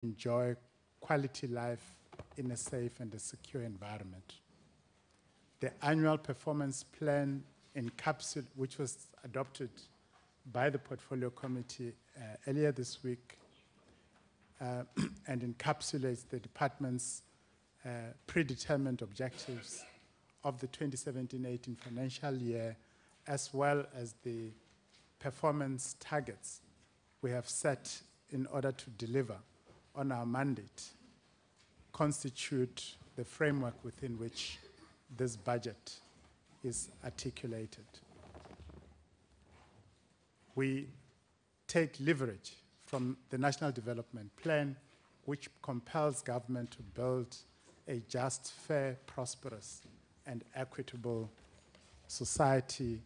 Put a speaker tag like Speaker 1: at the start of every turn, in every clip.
Speaker 1: enjoy quality life in a safe and a secure environment. The annual performance plan which was adopted by the Portfolio Committee earlier this week and encapsulates the department's predetermined objectives of the 2017-18 financial year, as well as the performance targets we have set in order to deliver on our mandate, constitute the framework within which this budget is articulated. We take leverage from the National Development Plan, which compels government to build a just, fair, prosperous, and equitable society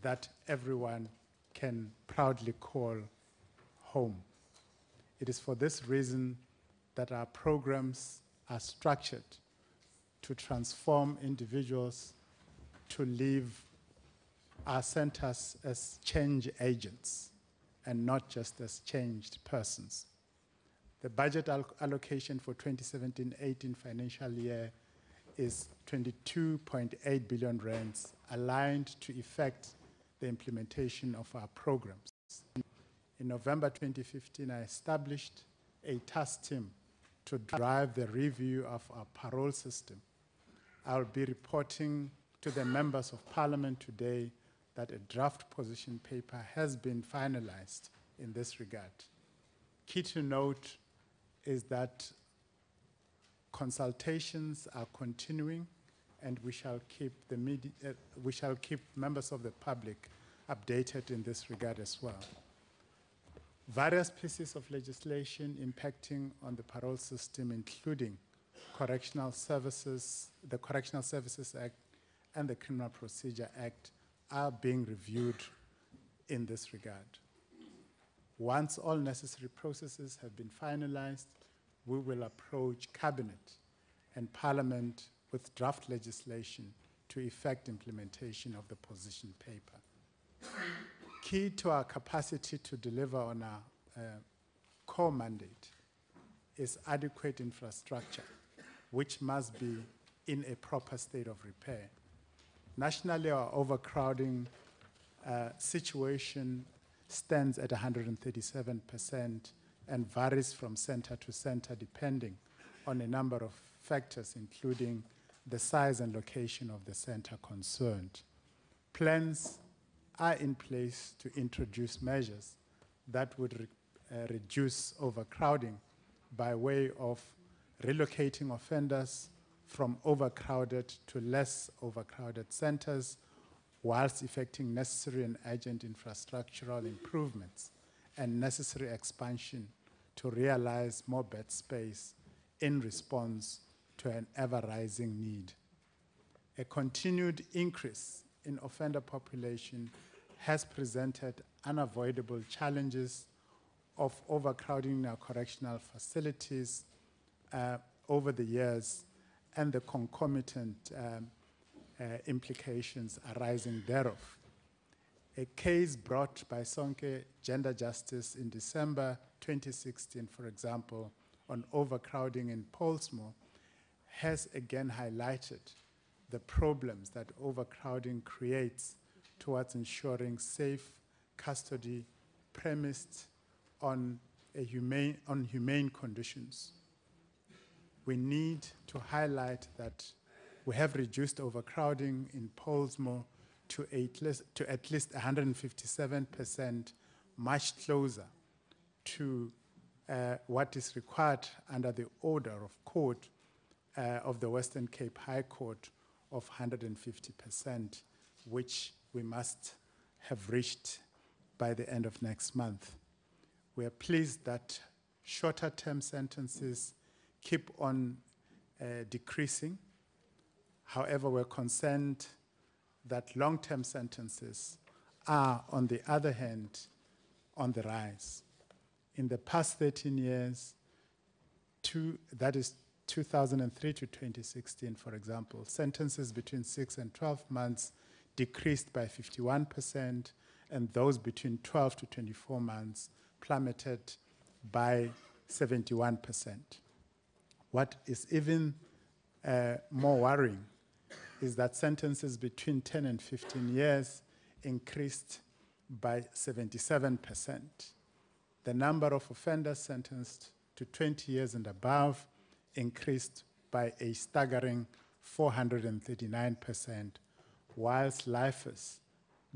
Speaker 1: that everyone can proudly call home. It is for this reason that our programs are structured to transform individuals to live our centers as change agents and not just as changed persons. The budget allocation for 2017-18 financial year is 22.8 billion rands, aligned to effect the implementation of our programs. In November 2015, I established a task team to drive the review of our parole system. I'll be reporting to the members of Parliament today that a draft position paper has been finalized in this regard. Key to note is that consultations are continuing, and we shall keep members of the public updated in this regard as well. Various pieces of legislation impacting on the parole system, including Correctional Services, the Correctional Services Act and the Criminal Procedure Act, are being reviewed in this regard. Once all necessary processes have been finalized, we will approach Cabinet and Parliament with draft legislation to effect implementation of the position paper. Key to our capacity to deliver on our core mandate is adequate infrastructure, which must be in a proper state of repair. Nationally, our overcrowding situation stands at 137% and varies from center to center depending on a number of factors, including the size and location of the center concerned. Plans are in place to introduce measures that would reduce overcrowding by way of relocating offenders from overcrowded to less overcrowded centers, whilst effecting necessary and urgent infrastructural improvements and necessary expansion to realize more bed space in response to an ever-rising need. A continued increase in offender population has presented unavoidable challenges of overcrowding in our correctional facilities over the years and the concomitant implications arising thereof. A case brought by Sonke Gender Justice in December 2016, for example, on overcrowding in Pollsmoor, has again highlighted the problems that overcrowding creates towards ensuring safe custody premised on humane conditions. We need to highlight that we have reduced overcrowding in Pollsmoor to at least 157%, much closer to what is required under the order of court of the Western Cape High Court of 150%, which we must have reached by the end of next month. We are pleased that shorter-term sentences keep on decreasing. However, we're concerned that long-term sentences are, on the other hand, on the rise. In the past 13 years, that is 2003 to 2016, for example, sentences between 6 and 12 months decreased by 51%, and those between 12 to 24 months plummeted by 71%. What is even more worrying is that sentences between 10 and 15 years increased by 77%. The number of offenders sentenced to 20 years and above increased by a staggering 439%, whilst lifers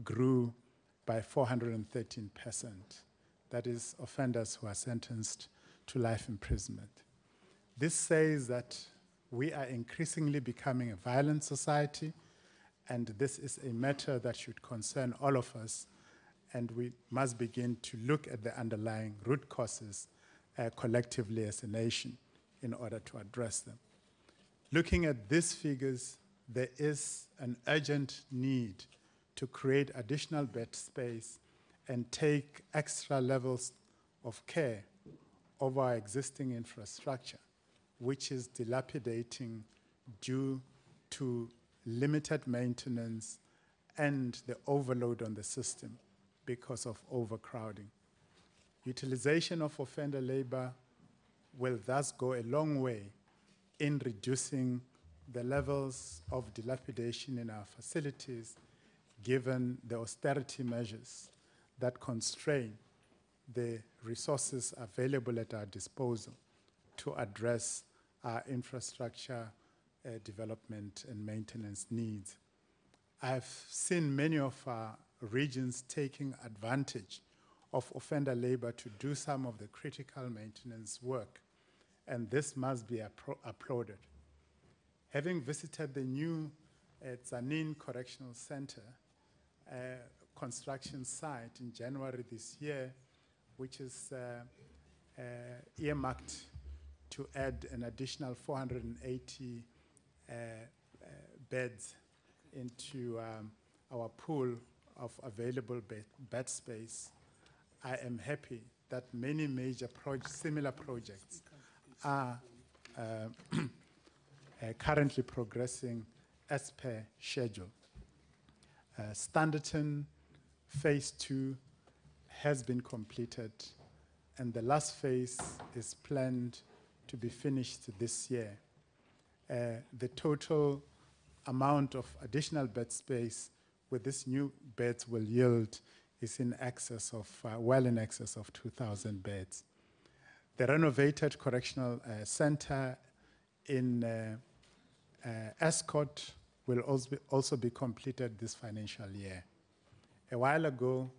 Speaker 1: grew by 413%. That is, offenders who are sentenced to life imprisonment. This says that we are increasingly becoming a violent society, and this is a matter that should concern all of us, and we must begin to look at the underlying root causes collectively as a nation in order to address them. Looking at these figures, there is an urgent need to create additional bed space and take extra levels of care over our existing infrastructure, which is dilapidating due to limited maintenance and the overload on the system because of overcrowding. Utilization of offender labor will thus go a long way in reducing the levels of dilapidation in our facilities, given the austerity measures that constrain the resources available at our disposal to address our infrastructure development and maintenance needs. I've seen many of our regions taking advantage of offender labor to do some of the critical maintenance work, and this must be applauded. Having visited the new Tzaneen Correctional Center construction site in January this year, which is earmarked to add an additional 480 beds into our pool of available bed space, I am happy that many major similar projects are currently progressing as per schedule. Standerton Phase 2 has been completed, and the last phase is planned to be finished this year. The total amount of additional bed space with this new beds will yield is in excess of, well in excess of 2,000 beds. The renovated correctional center in Escort will also be completed this financial year. A while ago,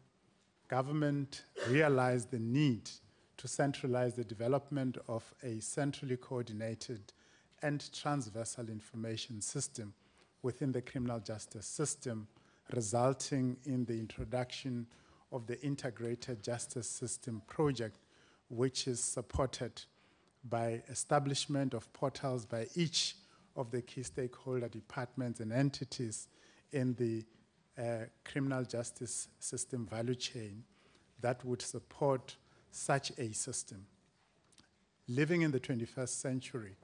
Speaker 1: government realized the need to centralize the development of a centrally coordinated and transversal information system within the criminal justice system, resulting in the introduction of the Integrated Justice System project, which is supported by establishment of portals by each of the key stakeholder departments and entities in the criminal justice system value chain that would support such a system. Living in the 21st century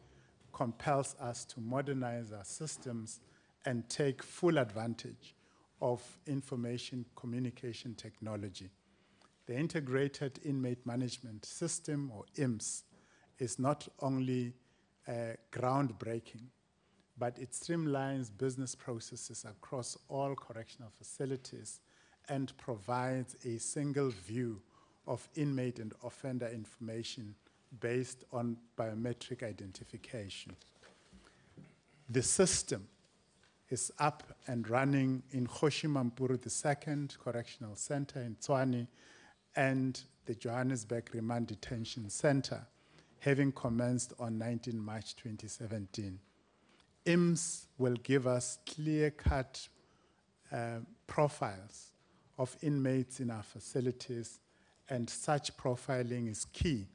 Speaker 1: compels us to modernize our systems and take full advantage of information communication technology. The Integrated Inmate Management System, or IMS, is not only groundbreaking, but it streamlines business processes across all correctional facilities and provides a single view of inmate and offender information based on biometric identification. The system is up and running in Kgoshi-Mampuru, the second correctional center in Tshwane, and the Johannesburg Remand Detention Center, having commenced on 19 March 2017. IMS will give us clear-cut profiles of inmates in our facilities, and such profiling is key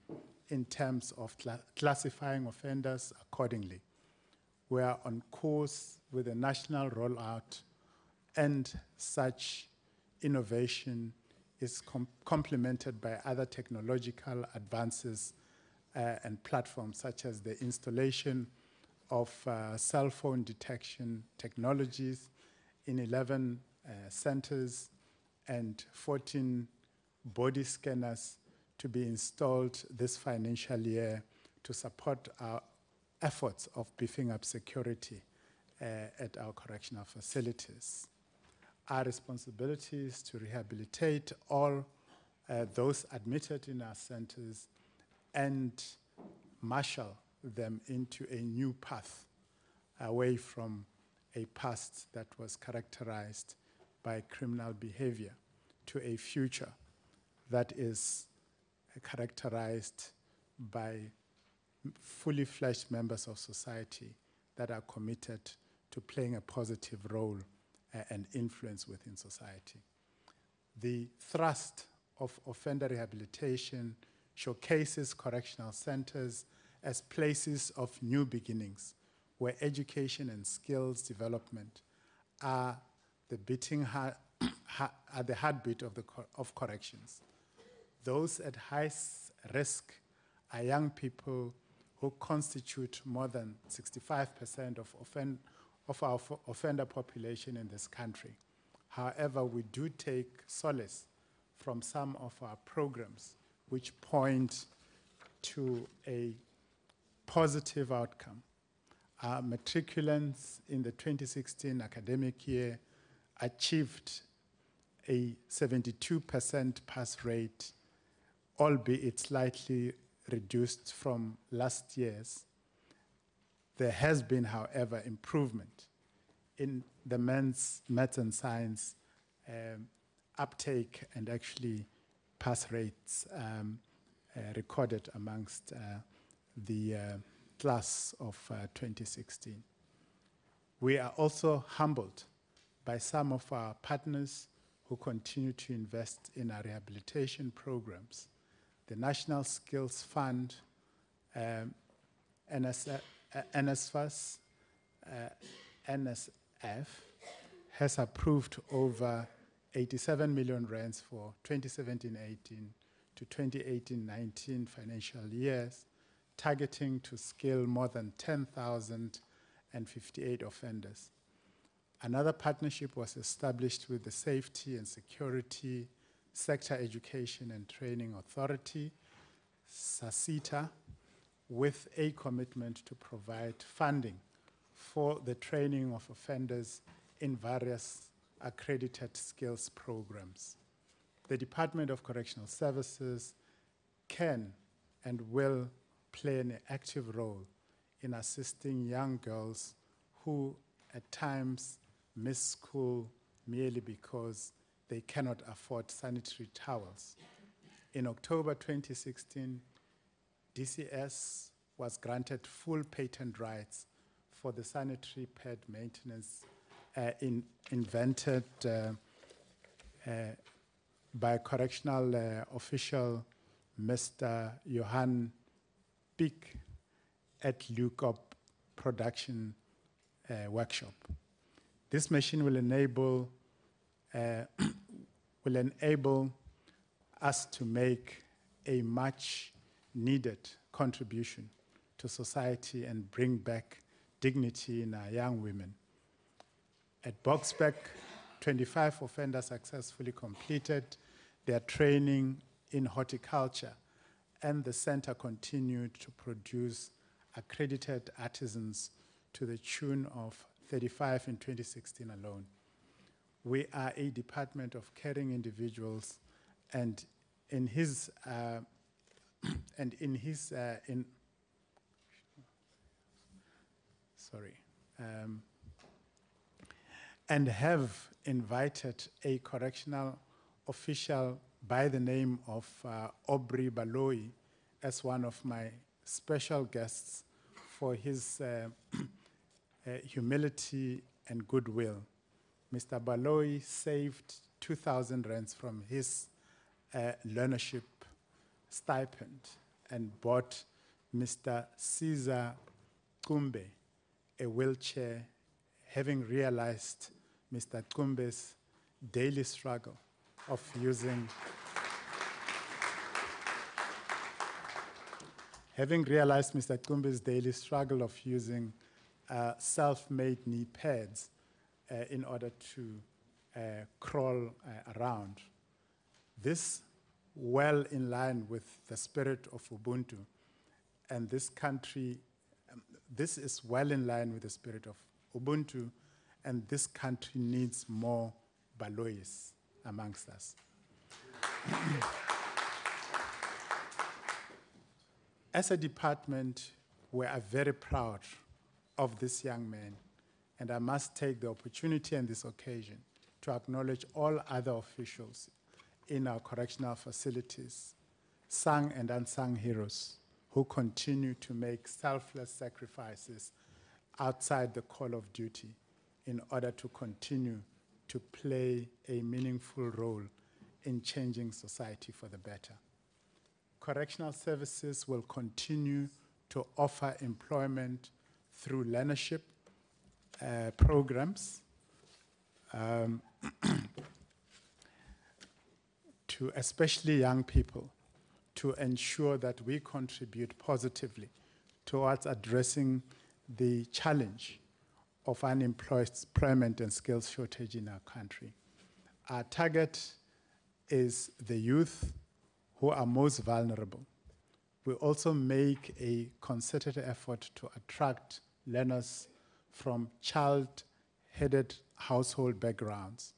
Speaker 1: in terms of classifying offenders accordingly. We are on course with a national rollout, and such innovation is complemented by other technological advances and platforms, such as the installation of cell phone detection technologies in 11 centers and 14 body scanners to be installed this financial year to support our efforts of beefing up security at our correctional facilities. Our responsibility is to rehabilitate all those admitted in our centers and marshal them into a new path away from a past that was characterized by criminal behavior to a future that is characterized by fully fledged members of society that are committed to playing a positive role and influence within society. The thrust of offender rehabilitation showcases correctional centers as places of new beginnings, where education and skills development are the beating heart, are the heartbeat of corrections. Those at high risk are young people who constitute more than 65% of our offender population in this country. However, we do take solace from some of our programs which point to a positive outcome. Our matriculants in the 2016 academic year achieved a 72% pass rate, albeit slightly reduced from last year's. There has been, however, improvement in the maths and science uptake and actually pass rates recorded amongst the class of 2016. We are also humbled by some of our partners who continue to invest in our rehabilitation programs. The National Skills Fund, NSF, has approved over 87 million rands for 2017-18 to 2018-19 financial years, targeting to skill more than 10,058 offenders. Another partnership was established with the Safety and Security Sector Education and Training Authority, SASITA, with a commitment to provide funding for the training of offenders in various accredited skills programs. The Department of Correctional Services can and will play an active role in assisting young girls who at times miss school merely because they cannot afford sanitary towels. In October 2016, DCS was granted full patent rights for the sanitary pad maintenance invented by correctional official Mr. Johan Pick at Lukop Production Workshop. This machine will enable us to make a much needed contribution to society and bring back dignity in our young women. At Boksburg, 25 offenders successfully completed their training in horticulture, and the center continued to produce accredited artisans to the tune of 35 in 2016 alone. We are a department of caring individuals, and and have invited a correctional official by the name of Aubrey Baloyi as one of my special guests for his humility and goodwill. Mr. Baloyi saved 2,000 rands from his learnership stipend and bought Mr. Caesar Kumbe a wheelchair, having realized Mr. Kumbe's daily struggle of using self-made knee pads in order to crawl around. This well in line with the spirit of Ubuntu. And this country, this is well in line with the spirit of Ubuntu, and this country needs more Balois amongst us. As a department, we are very proud of this young man, and I must take the opportunity and this occasion to acknowledge all other officials in our correctional facilities, sung and unsung heroes, who continue to make selfless sacrifices outside the call of duty in order to continue to play a meaningful role in changing society for the better. Correctional services will continue to offer employment through learnership programs to especially young people, to ensure that we contribute positively towards addressing the challenge of unemployment and skills shortage in our country. Our target is the youth who are most vulnerable. We also make a concerted effort to attract learners from child-headed household backgrounds,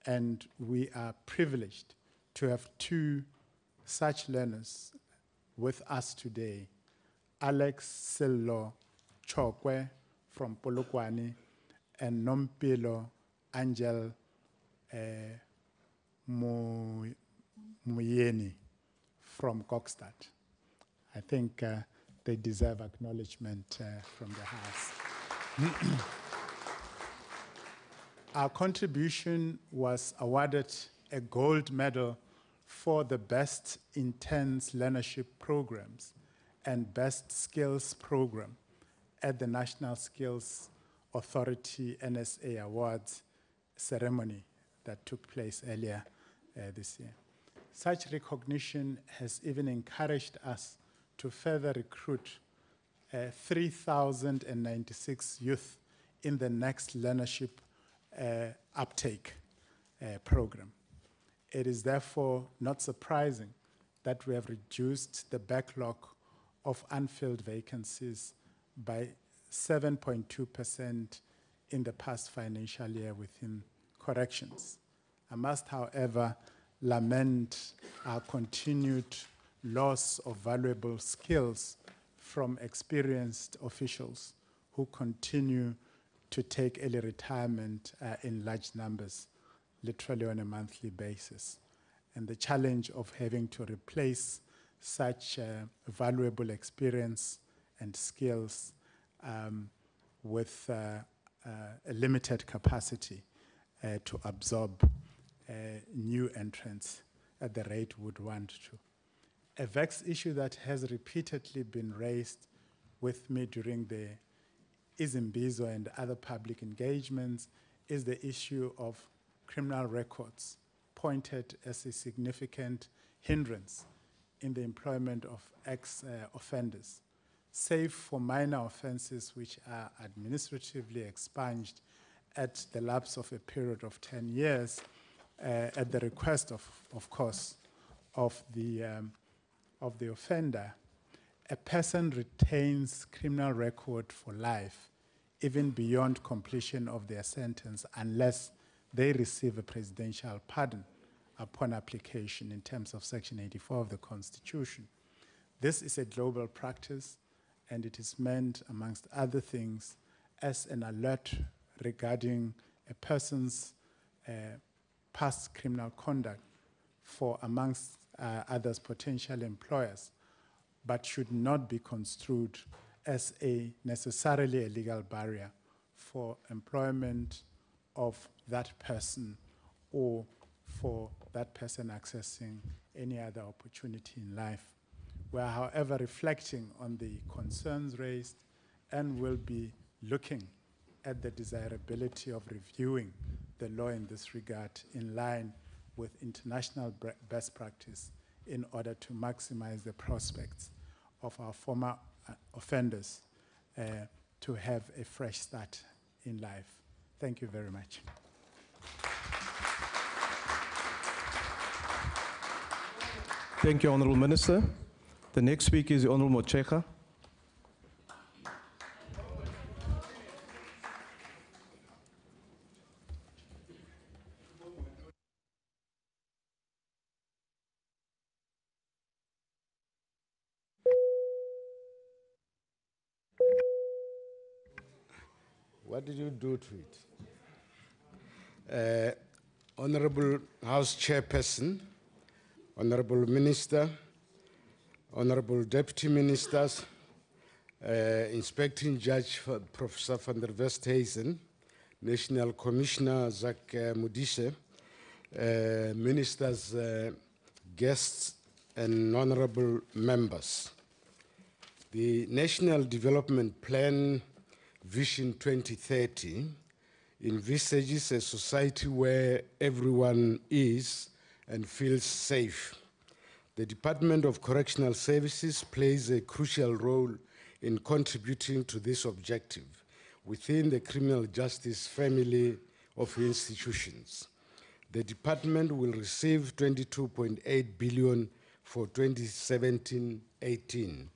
Speaker 1: and we are privileged to have two such learners with us today, Alex Sillo Chokwe from Polokwane and Nompilo Angel Muyeni from Kokstad. I think they deserve acknowledgement from the House. Our contribution was awarded a gold medal for the best intense learnership programs and best skills program at the National Skills Authority NSA Awards ceremony that took place earlier this year. Such recognition has even encouraged us to further recruit 3,096 youth in the next learnership uptake program. It is therefore not surprising that we have reduced the backlog of unfilled vacancies by 7.2% in the past financial year within corrections. I must, however, lament our continued loss of valuable skills from experienced officials who continue to take early retirement in large numbers, literally on a monthly basis. And the challenge of having to replace such valuable experience and skills with a limited capacity to absorb new entrants at the rate we would want to. A vexed issue that has repeatedly been raised with me during the Izimbizo and other public engagements is the issue of criminal records, pointed as a significant hindrance in the employment of ex-offenders, save for minor offenses which are administratively expunged at the lapse of a period of 10 years at the request of course, of the offender. A person retains criminal record for life, even beyond completion of their sentence, unless they receive a presidential pardon upon application in terms of Section 84 of the Constitution. This is a global practice, and it is meant, amongst other things, as an alert regarding a person's past criminal conduct for, amongst others, potential employers, but should not be construed as necessarily a legal barrier for employment of that person or for that person accessing any other opportunity in life. We are, however, reflecting on the concerns raised and will be looking at the desirability of reviewing the law in this regard in line with international best practice in order to maximize the prospects of our former offenders to have a fresh start in life. Thank you very much.
Speaker 2: Thank you, Honourable Minister. The next speaker is the Honourable Mocheka.
Speaker 3: What did you do to it? Honorable House Chairperson, Honorable Minister, Honorable Deputy Ministers, Inspecting Judge Professor van der Westhuizen, National Commissioner Zak Mudise, Ministers, guests, and honorable members. The National Development Plan Vision 2030 envisages a society where everyone is and feels safe. The Department of Correctional Services plays a crucial role in contributing to this objective within the criminal justice family of institutions. The department will receive 22.8 billion for 2017-18.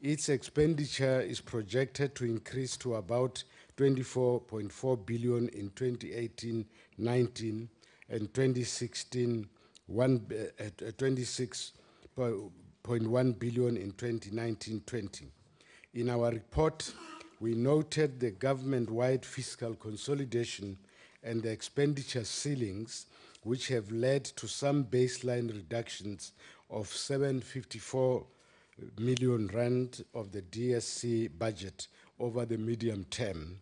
Speaker 3: Its expenditure is projected to increase to about 24.4 billion in 2018-19 and 26.1 billion in 2019-20. In our report, we noted the government-wide fiscal consolidation and the expenditure ceilings, which have led to some baseline reductions of 754 million rand of the DSC budget over the medium term.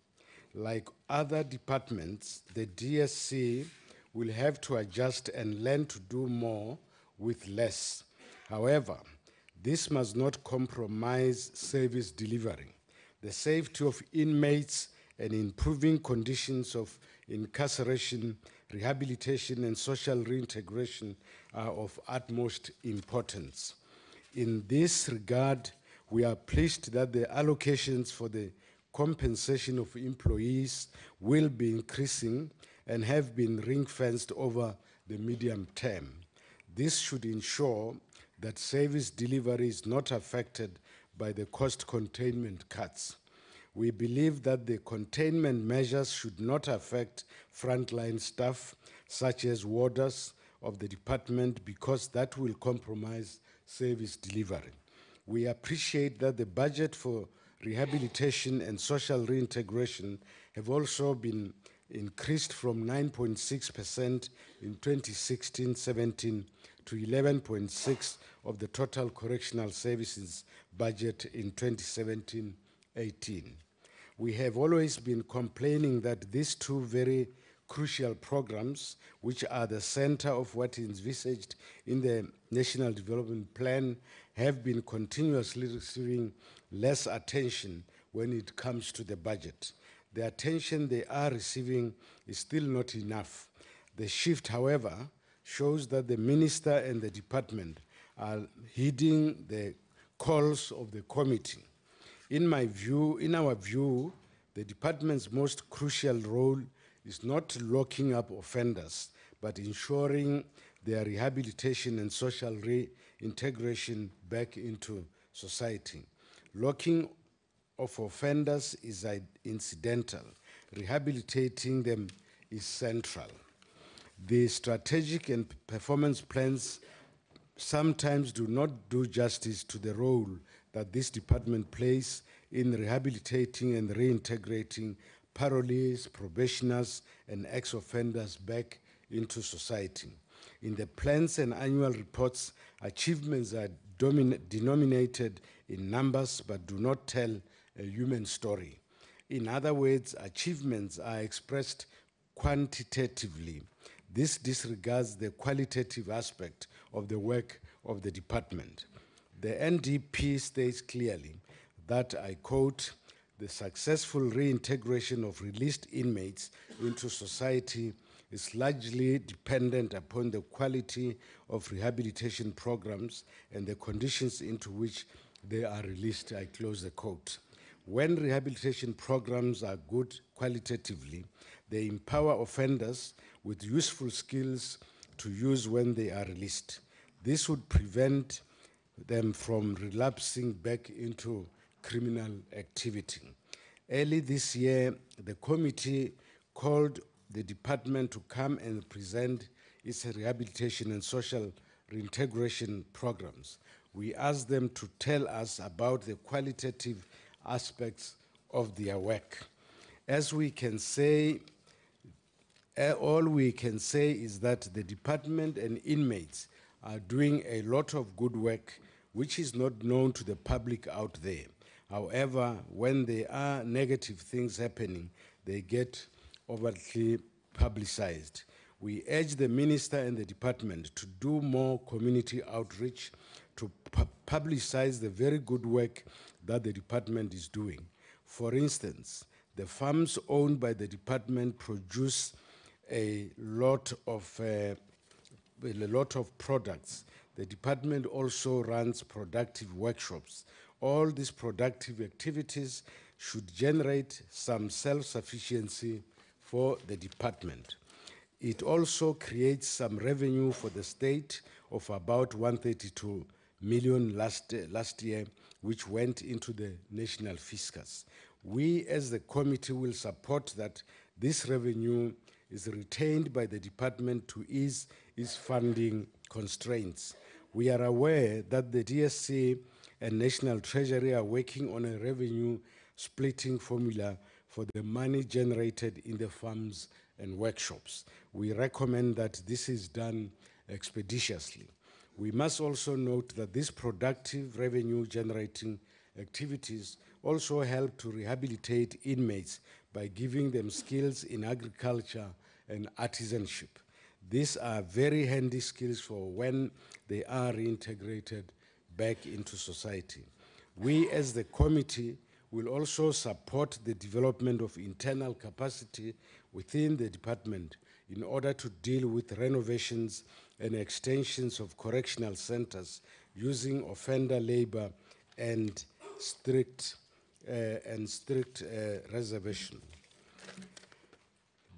Speaker 3: Like other departments, the DSC will have to adjust and learn to do more with less. However, this must not compromise service delivery. The safety of inmates and improving conditions of incarceration, rehabilitation, and social reintegration are of utmost importance. In this regard, we are pleased that the allocations for the compensation of employees will be increasing and have been ring-fenced over the medium term. This should ensure that service delivery is not affected by the cost containment cuts. We believe that the containment measures should not affect frontline staff, such as warders of the department, because that will compromise service delivery. We appreciate that the budget for rehabilitation and social reintegration have also been increased from 9.6% in 2016-17 to 11.6% of the total correctional services budget in 2017-18. We have always been complaining that these two very crucial programs, which are the center of what is envisaged in the National Development Plan, have been continuously receiving less attention when it comes to the budget. The attention they are receiving is still not enough. The shift, however, shows that the minister and the department are heeding the calls of the committee. In our view, the department's most crucial role is not locking up offenders, but ensuring their rehabilitation and social reintegration back into society. Locking of offenders is incidental. Rehabilitating them is central. The strategic and performance plans sometimes do not do justice to the role that this department plays in rehabilitating and reintegrating parolees, probationers, and ex-offenders back into society. In the plans and annual reports, achievements are denominated in numbers but do not tell a human story. In other words, achievements are expressed quantitatively. This disregards the qualitative aspect of the work of the department. The NDP states clearly that, I quote, "The successful reintegration of released inmates into society is largely dependent upon the quality of rehabilitation programs and the conditions into which they are released," I close the quote. When rehabilitation programs are good qualitatively, they empower offenders with useful skills to use when they are released. This would prevent them from relapsing back into criminal activity. Early this year, the committee called the department to come and present its rehabilitation and social reintegration programs. We asked them to tell us about the qualitative aspects of their work. As we can say, all we can say is that the department and inmates are doing a lot of good work which is not known to the public out there. However, when there are negative things happening, they get overtly publicized. We urge the minister and the department to do more community outreach to publicize the very good work that the department is doing. For instance, the farms owned by the department produce a lot of products. The department also runs productive workshops. All these productive activities should generate some self-sufficiency for the department. It also creates some revenue for the state of about 132 million last year, which went into the national fiscus. We as the committee will support that this revenue is retained by the department to ease its funding constraints. We are aware that the DSC and National Treasury are working on a revenue splitting formula for the money generated in the farms and workshops. We recommend that this is done expeditiously. We must also note that these productive revenue generating activities also help to rehabilitate inmates by giving them skills in agriculture and artisanship. These are very handy skills for when they are reintegrated back into society. We as the committee will also support the development of internal capacity within the department in order to deal with renovations and extensions of correctional centers using offender labor and strict reservation.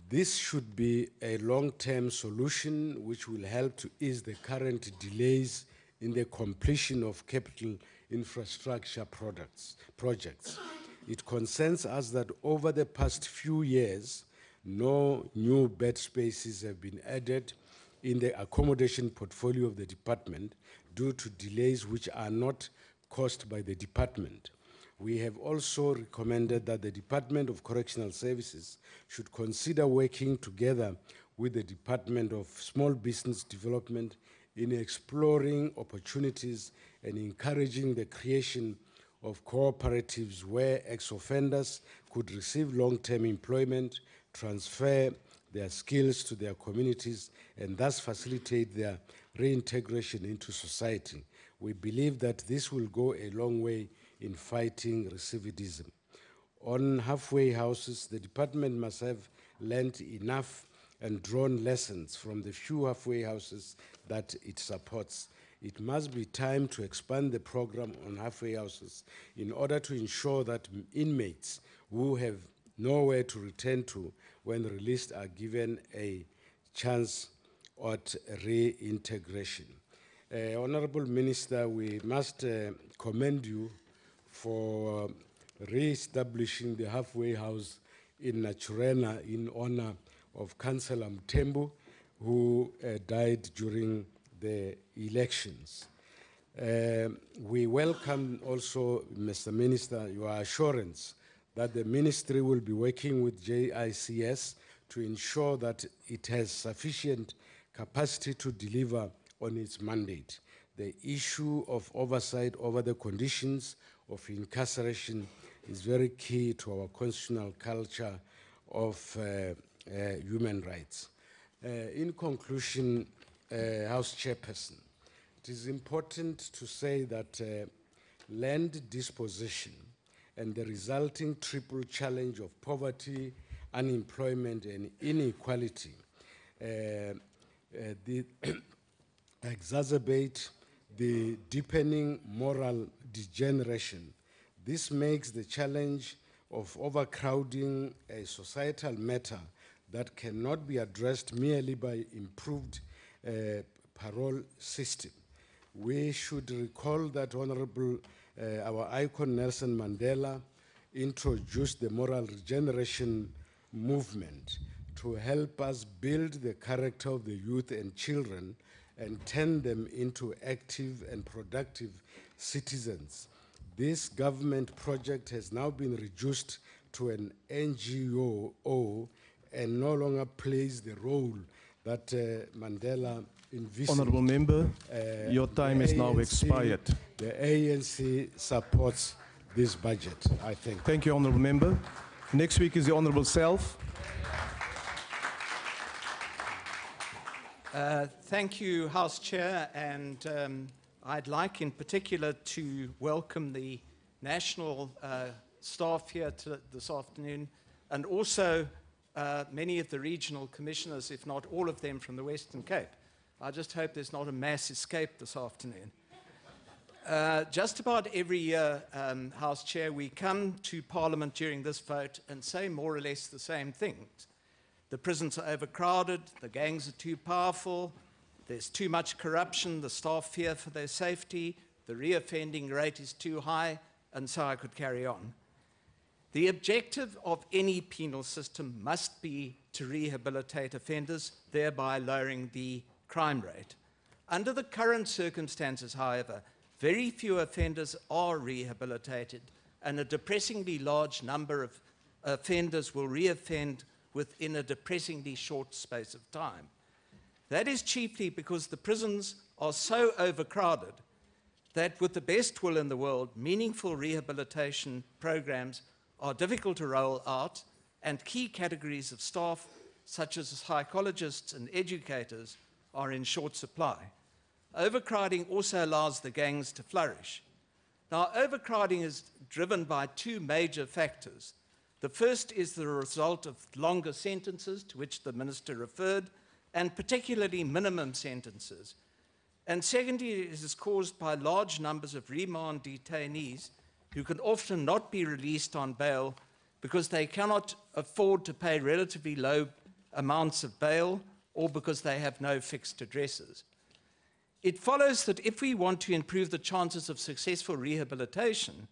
Speaker 3: This should be a long-term solution which will help to ease the current delays in the completion of capital infrastructure projects. It concerns us that over the past few years, no new bed spaces have been added in the accommodation portfolio of the department due to delays which are not caused by the department. We have also recommended that the Department of Correctional Services should consider working together with the Department of Small Business Development in exploring opportunities and encouraging the creation of cooperatives where ex-offenders could receive long-term employment, transfer their skills to their communities, and thus facilitate their reintegration into society. We believe that this will go a long way in fighting recidivism. On halfway houses, the department must have learned enough and drawn lessons from the few halfway houses that it supports. It must be time to expand the program on halfway houses in order to ensure that inmates who have nowhere to return to when released are given a chance at reintegration. Honorable Minister, we must commend you for re-establishing the halfway house in Naturena in honor of Councillor Mthembu, who died during the elections. We welcome also, Mr. Minister, your assurance that the ministry will be working with JICS to ensure that it has sufficient capacity to deliver on its mandate. The issue of oversight over the conditions of incarceration is very key to our constitutional culture of human rights. In conclusion, House Chairperson, it is important to say that land disposition and the resulting triple challenge of poverty, unemployment, and inequality exacerbate the deepening moral degeneration. This makes the challenge of overcrowding a societal matter that cannot be addressed merely by improved parole system. We should recall that our icon Nelson Mandela introduced the moral regeneration movement to help us build the character of the youth and children and turn them into active and productive citizens. This government project has now been reduced to an NGO and no longer plays the role that Mandela envisaged.
Speaker 2: Honourable Member, your time is now
Speaker 3: ANC
Speaker 2: expired.
Speaker 3: The ANC supports this budget, I think.
Speaker 2: Thank you, Honourable Member. Next speaker is the Honourable Self.
Speaker 4: Thank you, House Chair, and I'd like in particular to welcome the national staff here this afternoon, and also many of the regional commissioners, if not all of them, from the Western Cape. I just hope there's not a mass escape this afternoon. Just about every year, House Chair, we come to Parliament during this vote and say more or less the same things. The prisons are overcrowded, the gangs are too powerful, there's too much corruption, the staff fear for their safety, the reoffending rate is too high, and so I could carry on. The objective of any penal system must be to rehabilitate offenders, thereby lowering the crime rate. Under the current circumstances, however, very few offenders are rehabilitated, and a depressingly large number of offenders will reoffend within a depressingly short space of time. That is chiefly because the prisons are so overcrowded that with the best will in the world, meaningful rehabilitation programs are difficult to roll out, and key categories of staff, such as psychologists and educators, are in short supply. Overcrowding also allows the gangs to flourish. Now, overcrowding is driven by two major factors. The first is the result of longer sentences, to which the Minister referred, and particularly minimum sentences. And secondly, it is caused by large numbers of remand detainees who can often not be released on bail because they cannot afford to pay relatively low amounts of bail or because they have no fixed addresses. It follows that if we want to improve the chances of successful rehabilitation,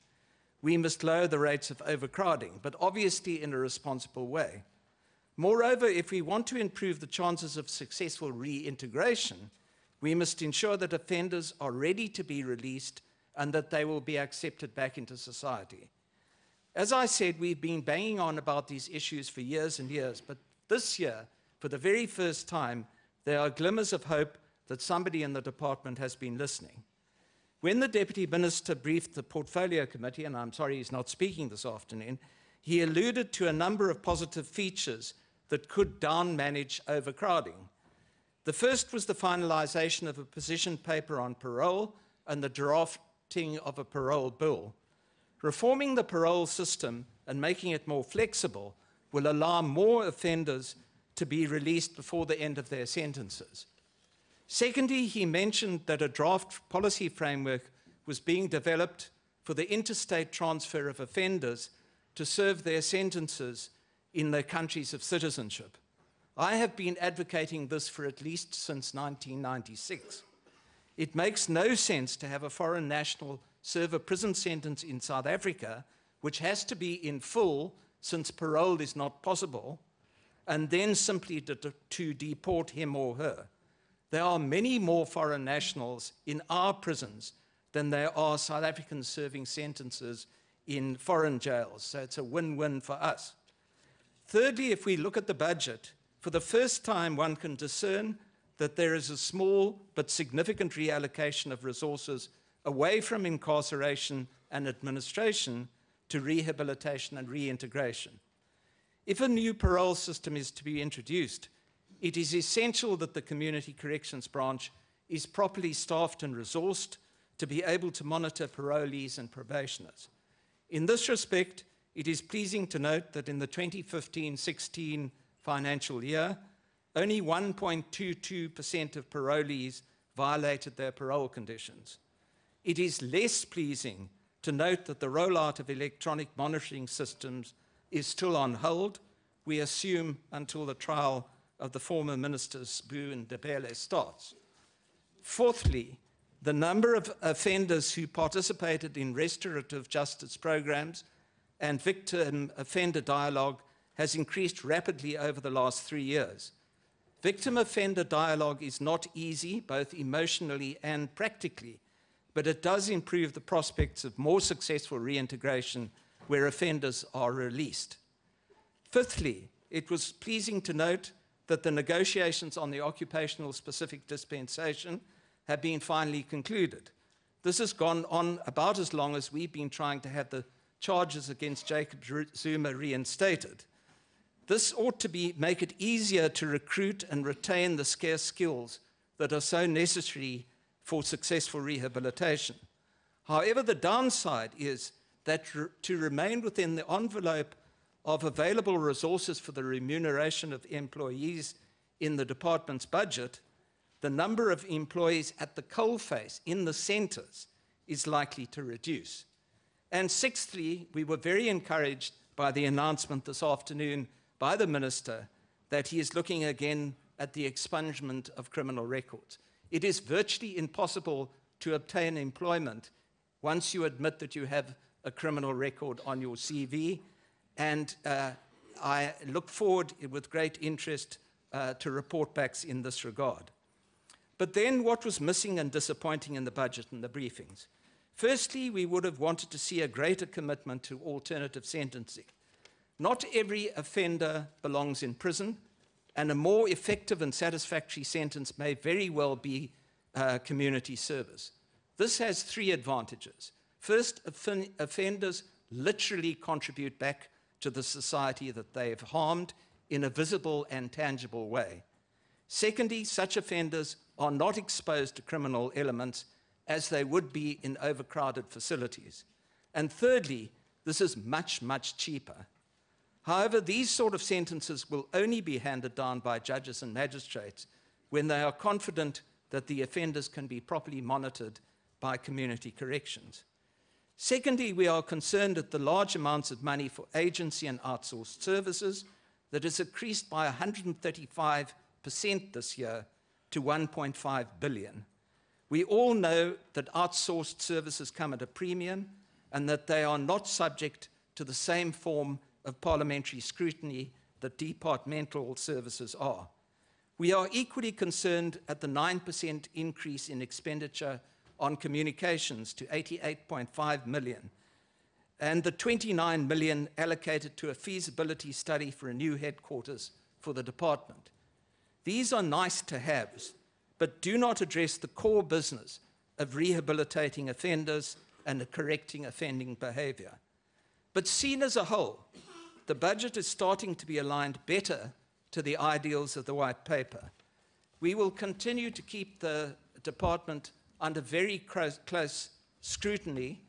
Speaker 4: we must lower the rates of overcrowding, but obviously in a responsible way. Moreover, if we want to improve the chances of successful reintegration, we must ensure that offenders are ready to be released and that they will be accepted back into society. As I said, we've been banging on about these issues for years and years, but this year, for the very first time, there are glimmers of hope that somebody in the department has been listening. When the Deputy Minister briefed the Portfolio Committee, and I'm sorry he's not speaking this afternoon, he alluded to a number of positive features that could down-manage overcrowding. The first was the finalization of a position paper on parole and the drafting of a parole bill. Reforming the parole system and making it more flexible will allow more offenders to be released before the end of their sentences. Secondly, he mentioned that a draft policy framework was being developed for the interstate transfer of offenders to serve their sentences in their countries of citizenship. I have been advocating this for at least since 1996. It makes no sense to have a foreign national serve a prison sentence in South Africa, which has to be in full since parole is not possible, and then simply to deport him or her. There are many more foreign nationals in our prisons than there are South Africans serving sentences in foreign jails, so it's a win-win for us. Thirdly, if we look at the budget, for the first time one can discern that there is a small but significant reallocation of resources away from incarceration and administration to rehabilitation and reintegration. If a new parole system is to be introduced, it is essential that the Community Corrections Branch is properly staffed and resourced to be able to monitor parolees and probationers. In this respect, it is pleasing to note that in the 2015-16 financial year, only 1.22% of parolees violated their parole conditions. It is less pleasing to note that the rollout of electronic monitoring systems is still on hold, we assume until the trial of the former ministers Boo and Debele starts. Fourthly, The number of offenders who participated in restorative justice programs and victim offender dialogue has increased rapidly over the last 3 years. Victim offender dialogue is not easy, both emotionally and practically, but it does improve the prospects of more successful reintegration where offenders are released. Fifthly, it was pleasing to note that the negotiations on the occupational specific dispensation have been finally concluded. This has gone on about as long as we've been trying to have the charges against Jacob Zuma reinstated. This ought to make it easier to recruit and retain the scarce skills that are so necessary for successful rehabilitation. However, the downside is that to remain within the envelope of available resources for the remuneration of employees in the department's budget, the number of employees at the coalface in the centres is likely to reduce. And sixthly, we were very encouraged by the announcement this afternoon by the Minister that he is looking again at the expungement of criminal records. It is virtually impossible to obtain employment once you admit that you have a criminal record on your CV, and I look forward with great interest to report backs in this regard. But then what was missing and disappointing in the budget and the briefings? Firstly, we would have wanted to see a greater commitment to alternative sentencing. Not every offender belongs in prison, and a more effective and satisfactory sentence may very well be community service. This has 3 advantages. First, offenders literally contribute back to the society that they have harmed in a visible and tangible way. Secondly, such offenders are not exposed to criminal elements as they would be in overcrowded facilities. And thirdly, this is much, much cheaper. However, these sort of sentences will only be handed down by judges and magistrates when they are confident that the offenders can be properly monitored by community corrections. Secondly, we are concerned at the large amounts of money for agency and outsourced services that has increased by 135% this year to 1.5 billion. We all know that outsourced services come at a premium and that they are not subject to the same form of parliamentary scrutiny that departmental services are. We are equally concerned at the 9% increase in expenditure on communications to 88.5 million, and the 29 million allocated to a feasibility study for a new headquarters for the department. These are nice to haves, but do not address the core business of rehabilitating offenders and correcting offending behavior. But seen as a whole, the budget is starting to be aligned better to the ideals of the white paper. We will continue to keep the department under very close scrutiny,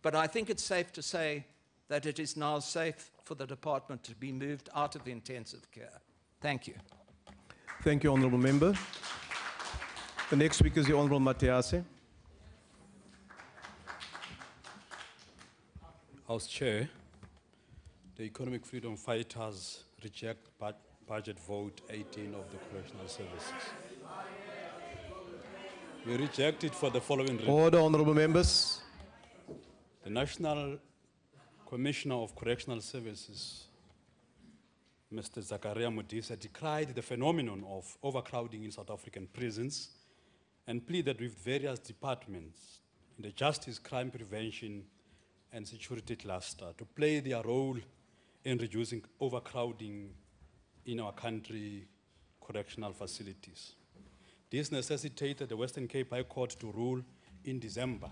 Speaker 4: but I think it's safe to say that it is now safe for the department to be moved out of intensive care. Thank you.
Speaker 2: Thank you, Honourable Member. The next speaker is the Honourable Matiase.
Speaker 5: House Chair, the Economic Freedom Fighters reject budget vote 18 of the Correctional Services. We reject it for the following reason.
Speaker 2: Order, Honourable Members.
Speaker 5: The National Commissioner of Correctional Services, Mr. Zakaria Modisa, decried the phenomenon of overcrowding in South African prisons and pleaded with various departments in the justice, crime prevention, and security cluster to play their role in reducing overcrowding in our country correctional facilities. This necessitated the Western Cape High Court to rule in December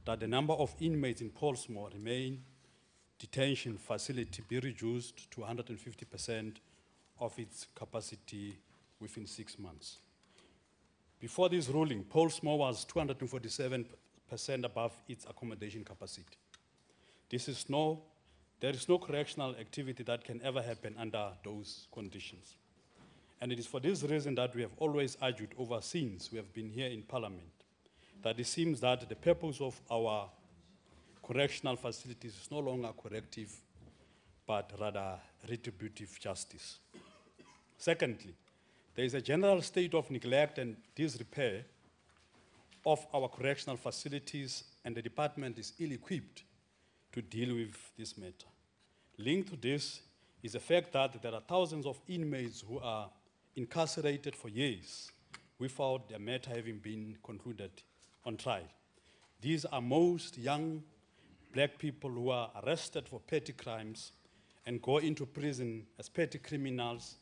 Speaker 5: that the number of inmates in Portsmouth remain detention facility be reduced to 150% of its capacity within 6 months. Before this ruling, Portsmouth was 247% above its accommodation capacity. There is no correctional activity that can ever happen under those conditions. And it is for this reason that we have always argued over since we have been here in Parliament, that it seems that the purpose of our correctional facilities is no longer corrective, but rather retributive justice. Secondly, there is a general state of neglect and disrepair of our correctional facilities, and the department is ill-equipped to deal with this matter. Linked to this is the fact that there are thousands of inmates who are incarcerated for years without their matter having been concluded on trial. These are most young black people who are arrested for petty crimes and go into prison as petty criminals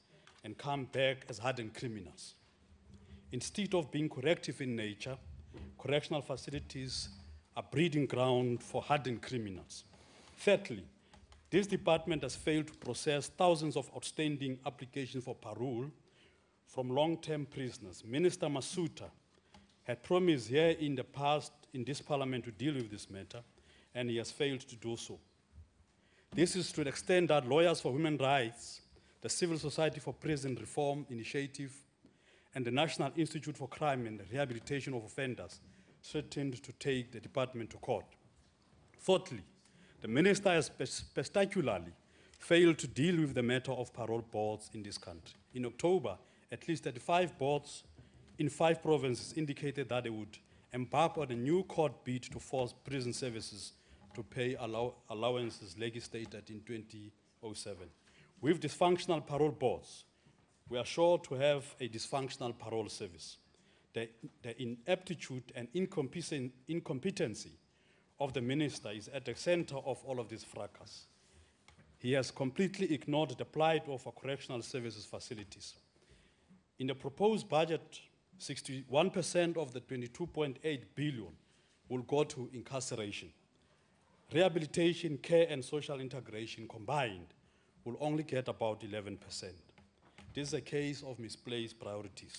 Speaker 5: and come back as hardened criminals. Instead of being corrective in nature, correctional facilities are breeding ground for hardened criminals. Thirdly, this department has failed to process thousands of outstanding applications for parole from long-term prisoners. Minister Masuta had promised here in the past in this parliament to deal with this matter, and he has failed to do so. This is to the extent that Lawyers for Human Rights, the Civil Society for Prison Reform Initiative, and the National Institute for Crime and Rehabilitation of Offenders threatened to take the department to court. Fourthly, the minister has spectacularly failed to deal with the matter of parole boards in this country. In October, at least 35 boards in 5 provinces indicated that they would embark on a new court bid to force prison services to pay allowances legislated in 2007. With dysfunctional parole boards, we are sure to have a dysfunctional parole service. The ineptitude and incompetency of the minister is at the center of all of this fracas. He has completely ignored the plight of our correctional services facilities. In the proposed budget, 61% of the 22.8 billion will go to incarceration. Rehabilitation, care, and social integration combined will only get about 11%. This is a case of misplaced priorities.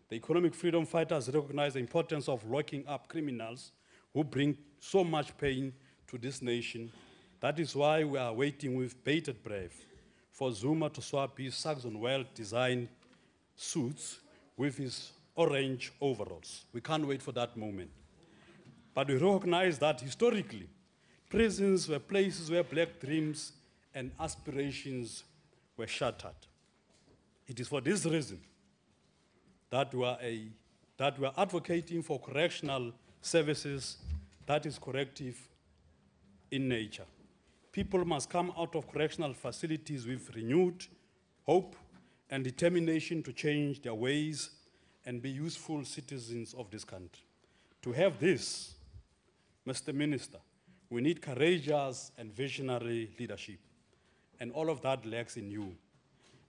Speaker 5: The economic freedom fighters recognize the importance of locking up criminals who bring so much pain to this nation. That is why we are waiting with bated breath for Zuma to swap his Saxon well-designed suits with his orange overalls. We can't wait for that moment. But we recognize that historically, prisons were places where black dreams and aspirations were shattered. It is for this reason that we are advocating for correctional services that is corrective in nature. People must come out of correctional facilities with renewed hope and determination to change their ways and be useful citizens of this country. To have this, Mr. Minister, we need courageous and visionary leadership, and all of that lacks in you.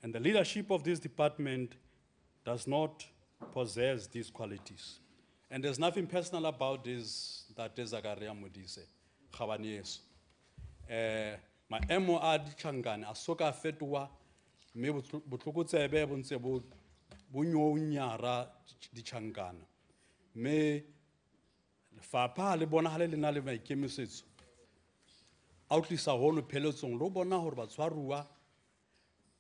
Speaker 5: And the leadership of this department does not possess these qualities. And there's nothing personal about this, that is Zakaria Modise, Khabanieso. Maemo a ditšhankane a soka fetoa mme botlhokotsebe bo ntse bo nyara ditšhankana mme lefapha le bonagale le na le maikemisetso a o tlisa gono pheletsong le bona gore batshwaruwa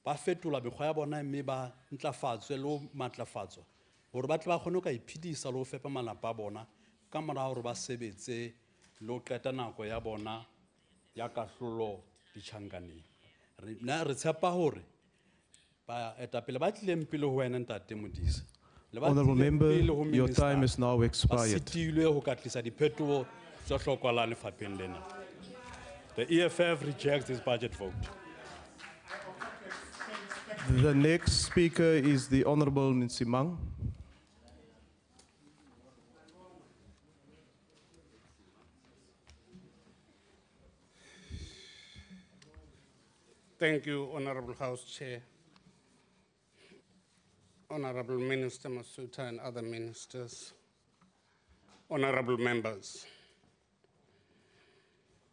Speaker 5: ba fetola mekgwa ya bona mme ba ntlafatswe le go matlafatswa gore ba tle ba kgone go ka iphedisa le go fepa malapa a bona ka morago gore ba sebetse le go qeta nako ya bona ya katlolo ditšhankaneng. Re tshepa gore baetapele ba tlileng pele go wena ntate Modise.
Speaker 2: Honourable member, your time is now expired.
Speaker 5: The EFF rejects this budget vote.
Speaker 2: The next speaker is the Honourable Nsimang.
Speaker 6: Thank you, Honourable House Chair. Honourable Minister Masuta and other ministers, honourable members.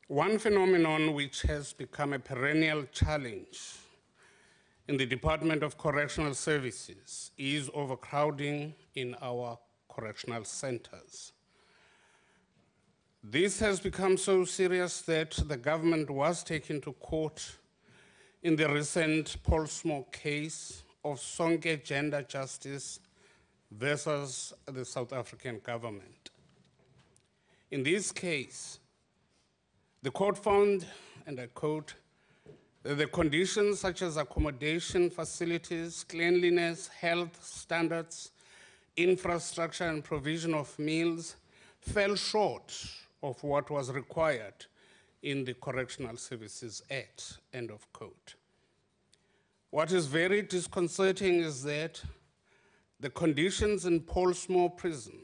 Speaker 6: One phenomenon which has become a perennial challenge in the Department of Correctional Services is overcrowding in our correctional centres. This has become so serious that the government was taken to court in the recent Portsmouth case of Sonke Gender Justice versus the South African government. In this case, the court found, and I quote, that the conditions such as accommodation facilities, cleanliness, health standards, infrastructure and provision of meals fell short of what was required in the Correctional Services Act, end of quote. What is very disconcerting is that the conditions in Portsmouth Prison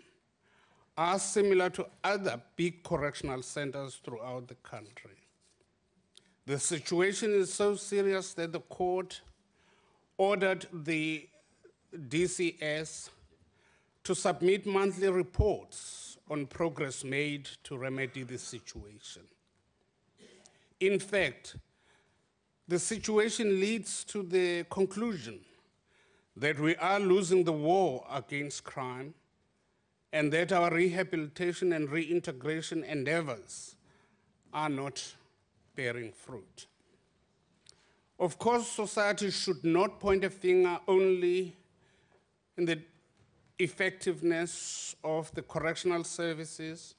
Speaker 6: are similar to other big correctional centers throughout the country. The situation is so serious that the court ordered the DCS to submit monthly reports on progress made to remedy the situation. In fact, the situation leads to the conclusion that we are losing the war against crime and that our rehabilitation and reintegration endeavors are not bearing fruit. Of course, society should not point a finger only in the effectiveness of the correctional services.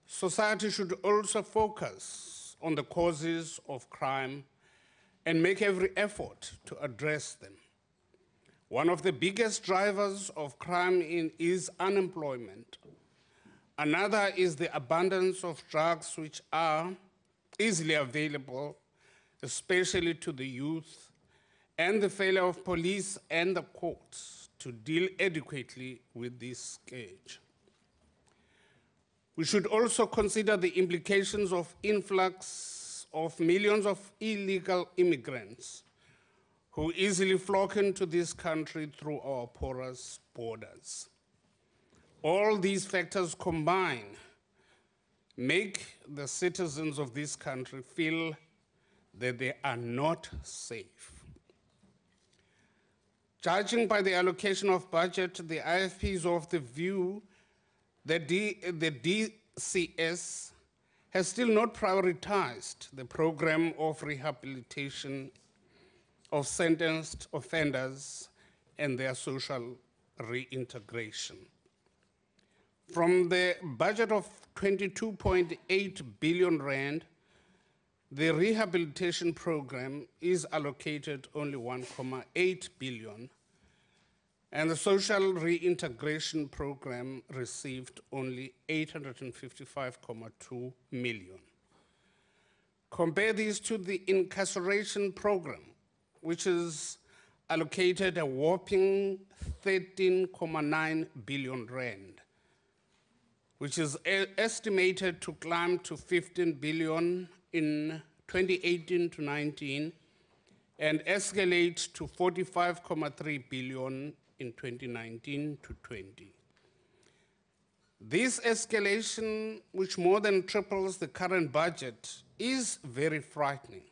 Speaker 6: Society should also focus on the causes of crime and make every effort to address them. One of the biggest drivers of crime is unemployment. Another is the abundance of drugs which are easily available, especially to the youth, and the failure of police and the courts to deal adequately with this scourge. We should also consider the implications of influx of millions of illegal immigrants who easily flock into this country through our porous borders. All these factors combined make the citizens of this country feel that they are not safe. Judging by the allocation of budget, the IFP is of the view that the DCS has still not prioritized the program of rehabilitation of sentenced offenders and their social reintegration. From the budget of 22.8 billion rand, the rehabilitation program is allocated only 1.8 billion, and the social reintegration program received only 855.2 million. Compare these to the incarceration program, which is allocated a whopping 13.9 billion rand, which is estimated to climb to 15 billion in 2018 to 19 and escalate to 45.3 billion in 2019 to 20. This escalation, which more than triples the current budget, is very frightening,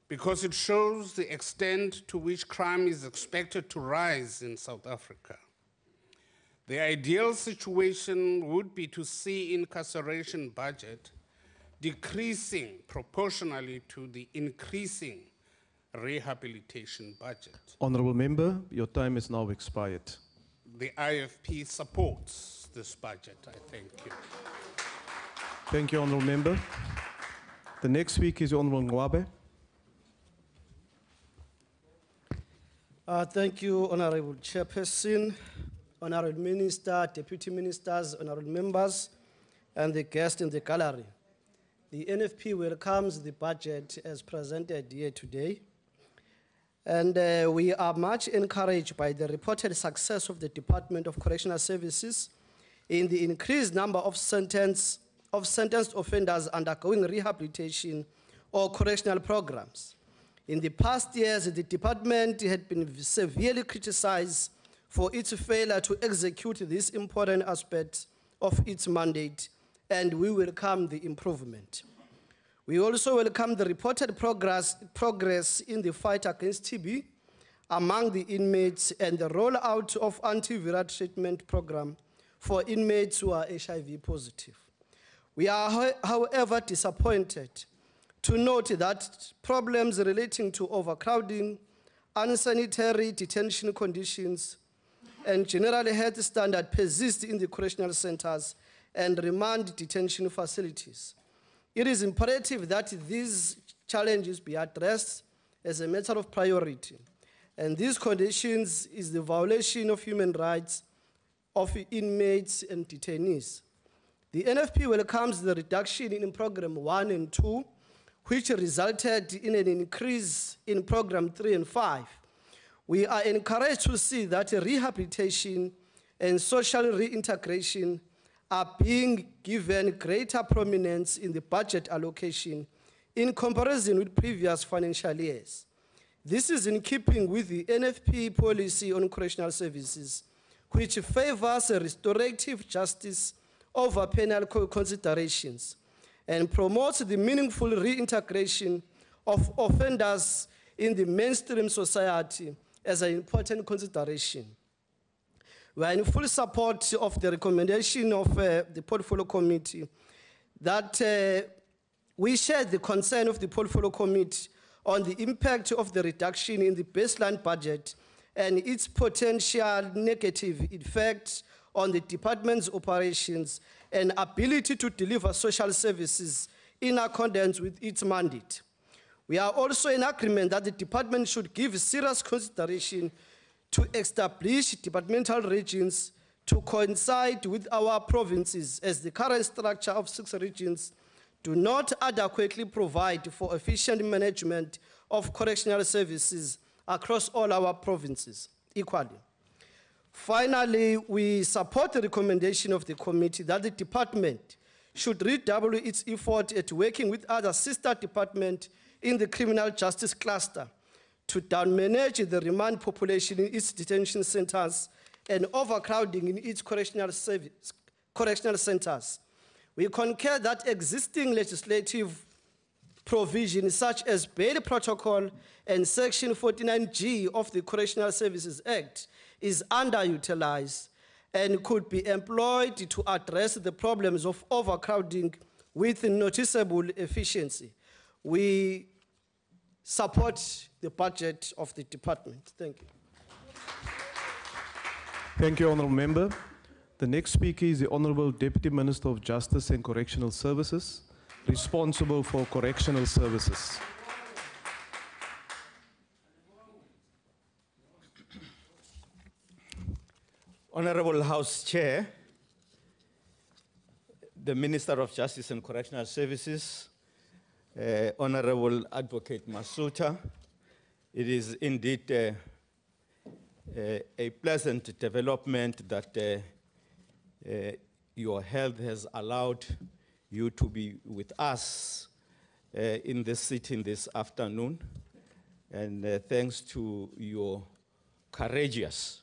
Speaker 6: because it shows the extent to which crime is expected to rise in South Africa. The ideal situation would be to see incarceration budget decreasing proportionally to the increasing rehabilitation budget.
Speaker 2: Honourable Member, your time is now expired.
Speaker 6: The IFP supports this budget. I thank you.
Speaker 2: Thank you, Honourable Member. The next speaker is Honourable Ngwabe.
Speaker 7: Thank you, Honorable Chairperson, Honorable Minister, Deputy Ministers, Honorable Members, and the guests in the gallery. The NFP welcomes the budget as presented here today, and we are much encouraged by the reported success of the Department of Correctional Services in the increased number of sentenced offenders undergoing rehabilitation or correctional programs. In the past years, the department had been severely criticized for its failure to execute this important aspect of its mandate, and we welcome the improvement. We also welcome the reported progress in the fight against TB among the inmates and the rollout of antiviral treatment program for inmates who are HIV positive. We are, however, disappointed to note that problems relating to overcrowding, unsanitary detention conditions, and general health standards persist in the correctional centers and remand detention facilities. It is imperative that these challenges be addressed as a matter of priority. And these conditions is the violation of human rights of inmates and detainees. The NFP welcomes the reduction in Program 1 and 2, which resulted in an increase in Program 3 and 5. We are encouraged to see that rehabilitation and social reintegration are being given greater prominence in the budget allocation in comparison with previous financial years. This is in keeping with the NFP policy on correctional services, which favors a restorative justice over penal considerations and promotes the meaningful reintegration of offenders in the mainstream society as an important consideration. We are in full support of the recommendation of the Portfolio Committee that we share the concern of the Portfolio Committee on the impact of the reduction in the baseline budget and its potential negative effect on the department's operations and ability to deliver social services in accordance with its mandate. We are also in agreement that the department should give serious consideration to establish departmental regions to coincide with our provinces, as the current structure of 6 regions do not adequately provide for efficient management of correctional services across all our provinces equally. Finally, we support the recommendation of the committee that the department should redouble its effort at working with other sister departments in the criminal justice cluster to down-manage the remand population in its detention centers and overcrowding in its correctional centers. We concur that existing legislative provisions such as bail protocol and Section 49G of the Correctional Services Act is underutilized and could be employed to address the problems of overcrowding with noticeable efficiency. We support the budget of the department. Thank you.
Speaker 2: Thank you, Honourable Member. The next speaker is the Honourable Deputy Minister of Justice and Correctional Services, responsible for correctional services.
Speaker 8: Honorable House Chair, the Minister of Justice and Correctional Services, Honorable Advocate Masuta, it is indeed a pleasant development that your health has allowed you to be with us in this sitting this afternoon. And thanks to your courageous,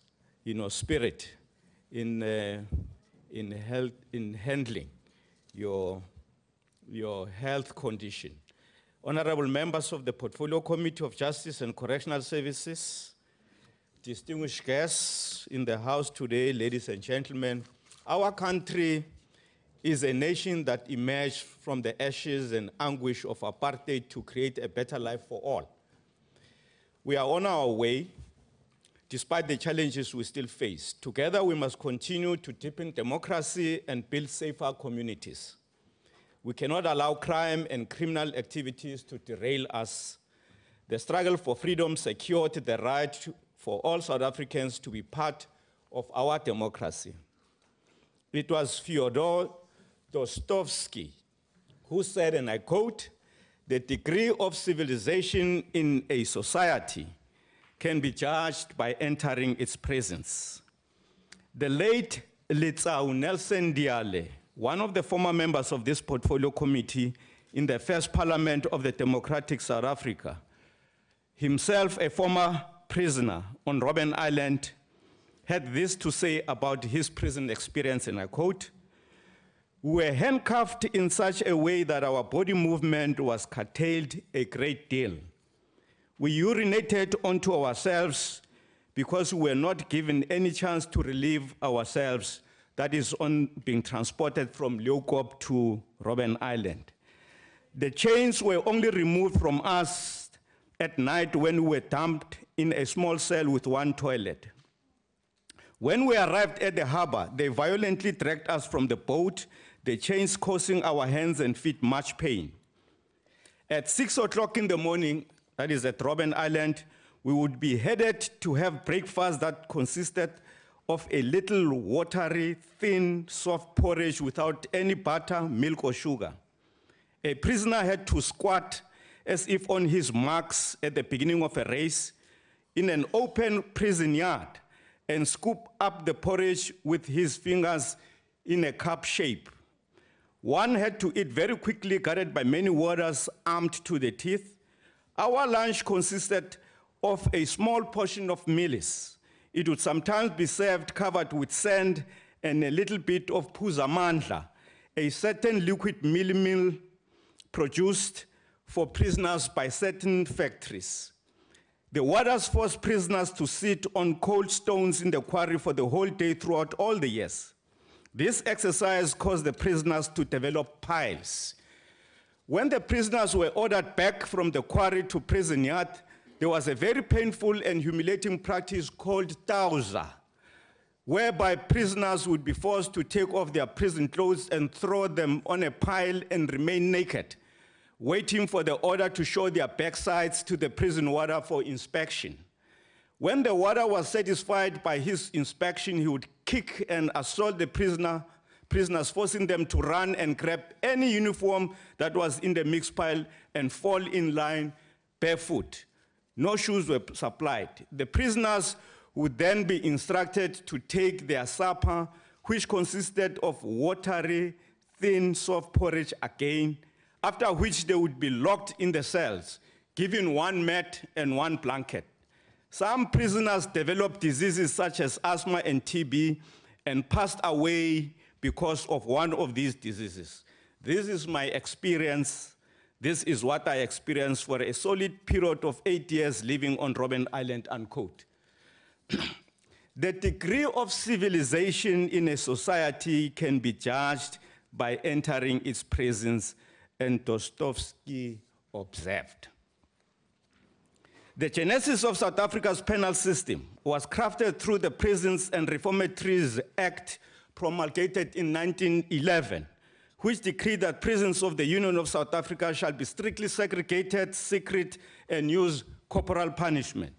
Speaker 8: spirit in handling your health condition. Honorable members of the Portfolio Committee of Justice and Correctional Services, distinguished guests in the House today, ladies and gentlemen, our country is a nation that emerged from the ashes and anguish of apartheid to create a better life for all. We are on our way, despite the challenges we still face. Together, we must continue to deepen democracy and build safer communities. We cannot allow crime and criminal activities to derail us. The struggle for freedom secured the right for all South Africans to be part of our democracy. It was Fyodor Dostoevsky who said, and I quote, "The degree of civilization in a society can be judged by entering its presence." The late Letsau Nelson Diale, one of the former members of this Portfolio Committee in the first Parliament of the Democratic South Africa, himself a former prisoner on Robben Island, had this to say about his prison experience, and I quote, "We were handcuffed in such a way that our body movement was curtailed a great deal. We urinated onto ourselves because we were not given any chance to relieve ourselves, that is on being transported from Leeuwkop to Robben Island. The chains were only removed from us at night when we were dumped in a small cell with one toilet. When we arrived at the harbor, they violently dragged us from the boat, the chains causing our hands and feet much pain. At 6 o'clock in the morning, that is at Robben Island, we would be headed to have breakfast that consisted of a little watery, thin, soft porridge without any butter, milk, or sugar. A prisoner had to squat as if on his marks at the beginning of a race in an open prison yard and scoop up the porridge with his fingers in a cup shape. One had to eat very quickly, guarded by many warders armed to the teeth. Our lunch consisted of a small portion of mealies. It would sometimes be served covered with sand and a little bit of puzamandla, a certain liquid meal produced for prisoners by certain factories. The warders forced prisoners to sit on cold stones in the quarry for the whole day throughout all the years. This exercise caused the prisoners to develop piles. When the prisoners were ordered back from the quarry to prison yard, there was a very painful and humiliating practice called tauza, whereby prisoners would be forced to take off their prison clothes and throw them on a pile and remain naked, waiting for the order to show their backsides to the prison warder for inspection. When the warder was satisfied by his inspection, he would kick and assault the prisoners, forcing them to run and grab any uniform that was in the mixed pile and fall in line barefoot. No shoes were supplied. The prisoners would then be instructed to take their supper, which consisted of watery, thin, soft porridge again, after which they would be locked in the cells, given one mat and one blanket. Some prisoners developed diseases such as asthma and TB and passed away because of one of these diseases. This is my experience. This is what I experienced for a solid period of 8 years living on Robben Island, unquote. The degree of civilization in a society can be judged by entering its prisons, and Dostoevsky observed. The genesis of South Africa's penal system was crafted through the Prisons and Reformatories Act promulgated in 1911, which decreed that prisons of the Union of South Africa shall be strictly segregated, secret, and use corporal punishment.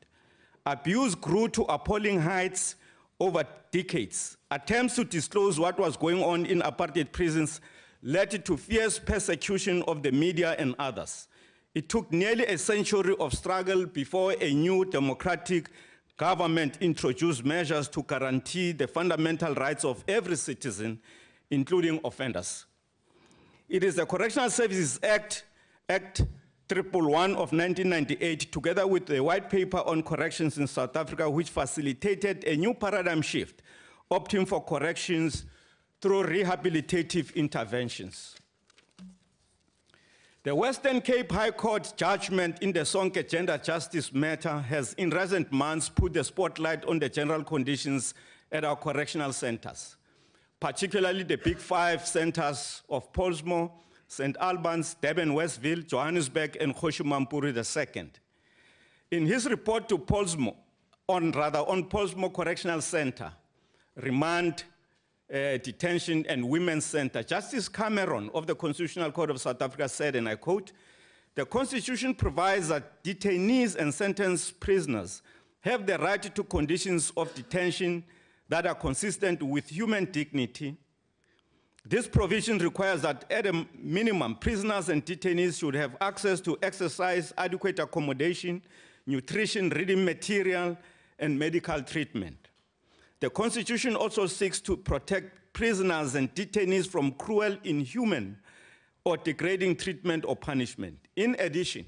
Speaker 8: Abuse grew to appalling heights over decades. Attempts to disclose what was going on in apartheid prisons led to fierce persecution of the media and others. It took nearly a century of struggle before a new democratic government introduced measures to guarantee the fundamental rights of every citizen, including offenders. It is the Correctional Services Act 111 of 1998, together with the White Paper on Corrections in South Africa, which facilitated a new paradigm shift, opting for corrections through rehabilitative interventions. The Western Cape High Court judgment in the Sonke gender justice matter has in recent months put the spotlight on the general conditions at our correctional centers, particularly the Big Five centers of Pollsmoor, St. Albans, Durban-Westville, Johannesburg, and Kgoshi-Mampuru II. In his report to Pollsmoor, on Pollsmoor Correctional Center, Remand, Detention and Women's Center, Justice Cameron of the Constitutional Court of South Africa said, and I quote, "The Constitution provides that detainees and sentenced prisoners have the right to conditions of detention that are consistent with human dignity. This provision requires that at a minimum, prisoners and detainees should have access to exercise, adequate accommodation, nutrition, reading material, and medical treatment. The Constitution also seeks to protect prisoners and detainees from cruel, inhuman, or degrading treatment or punishment. In addition,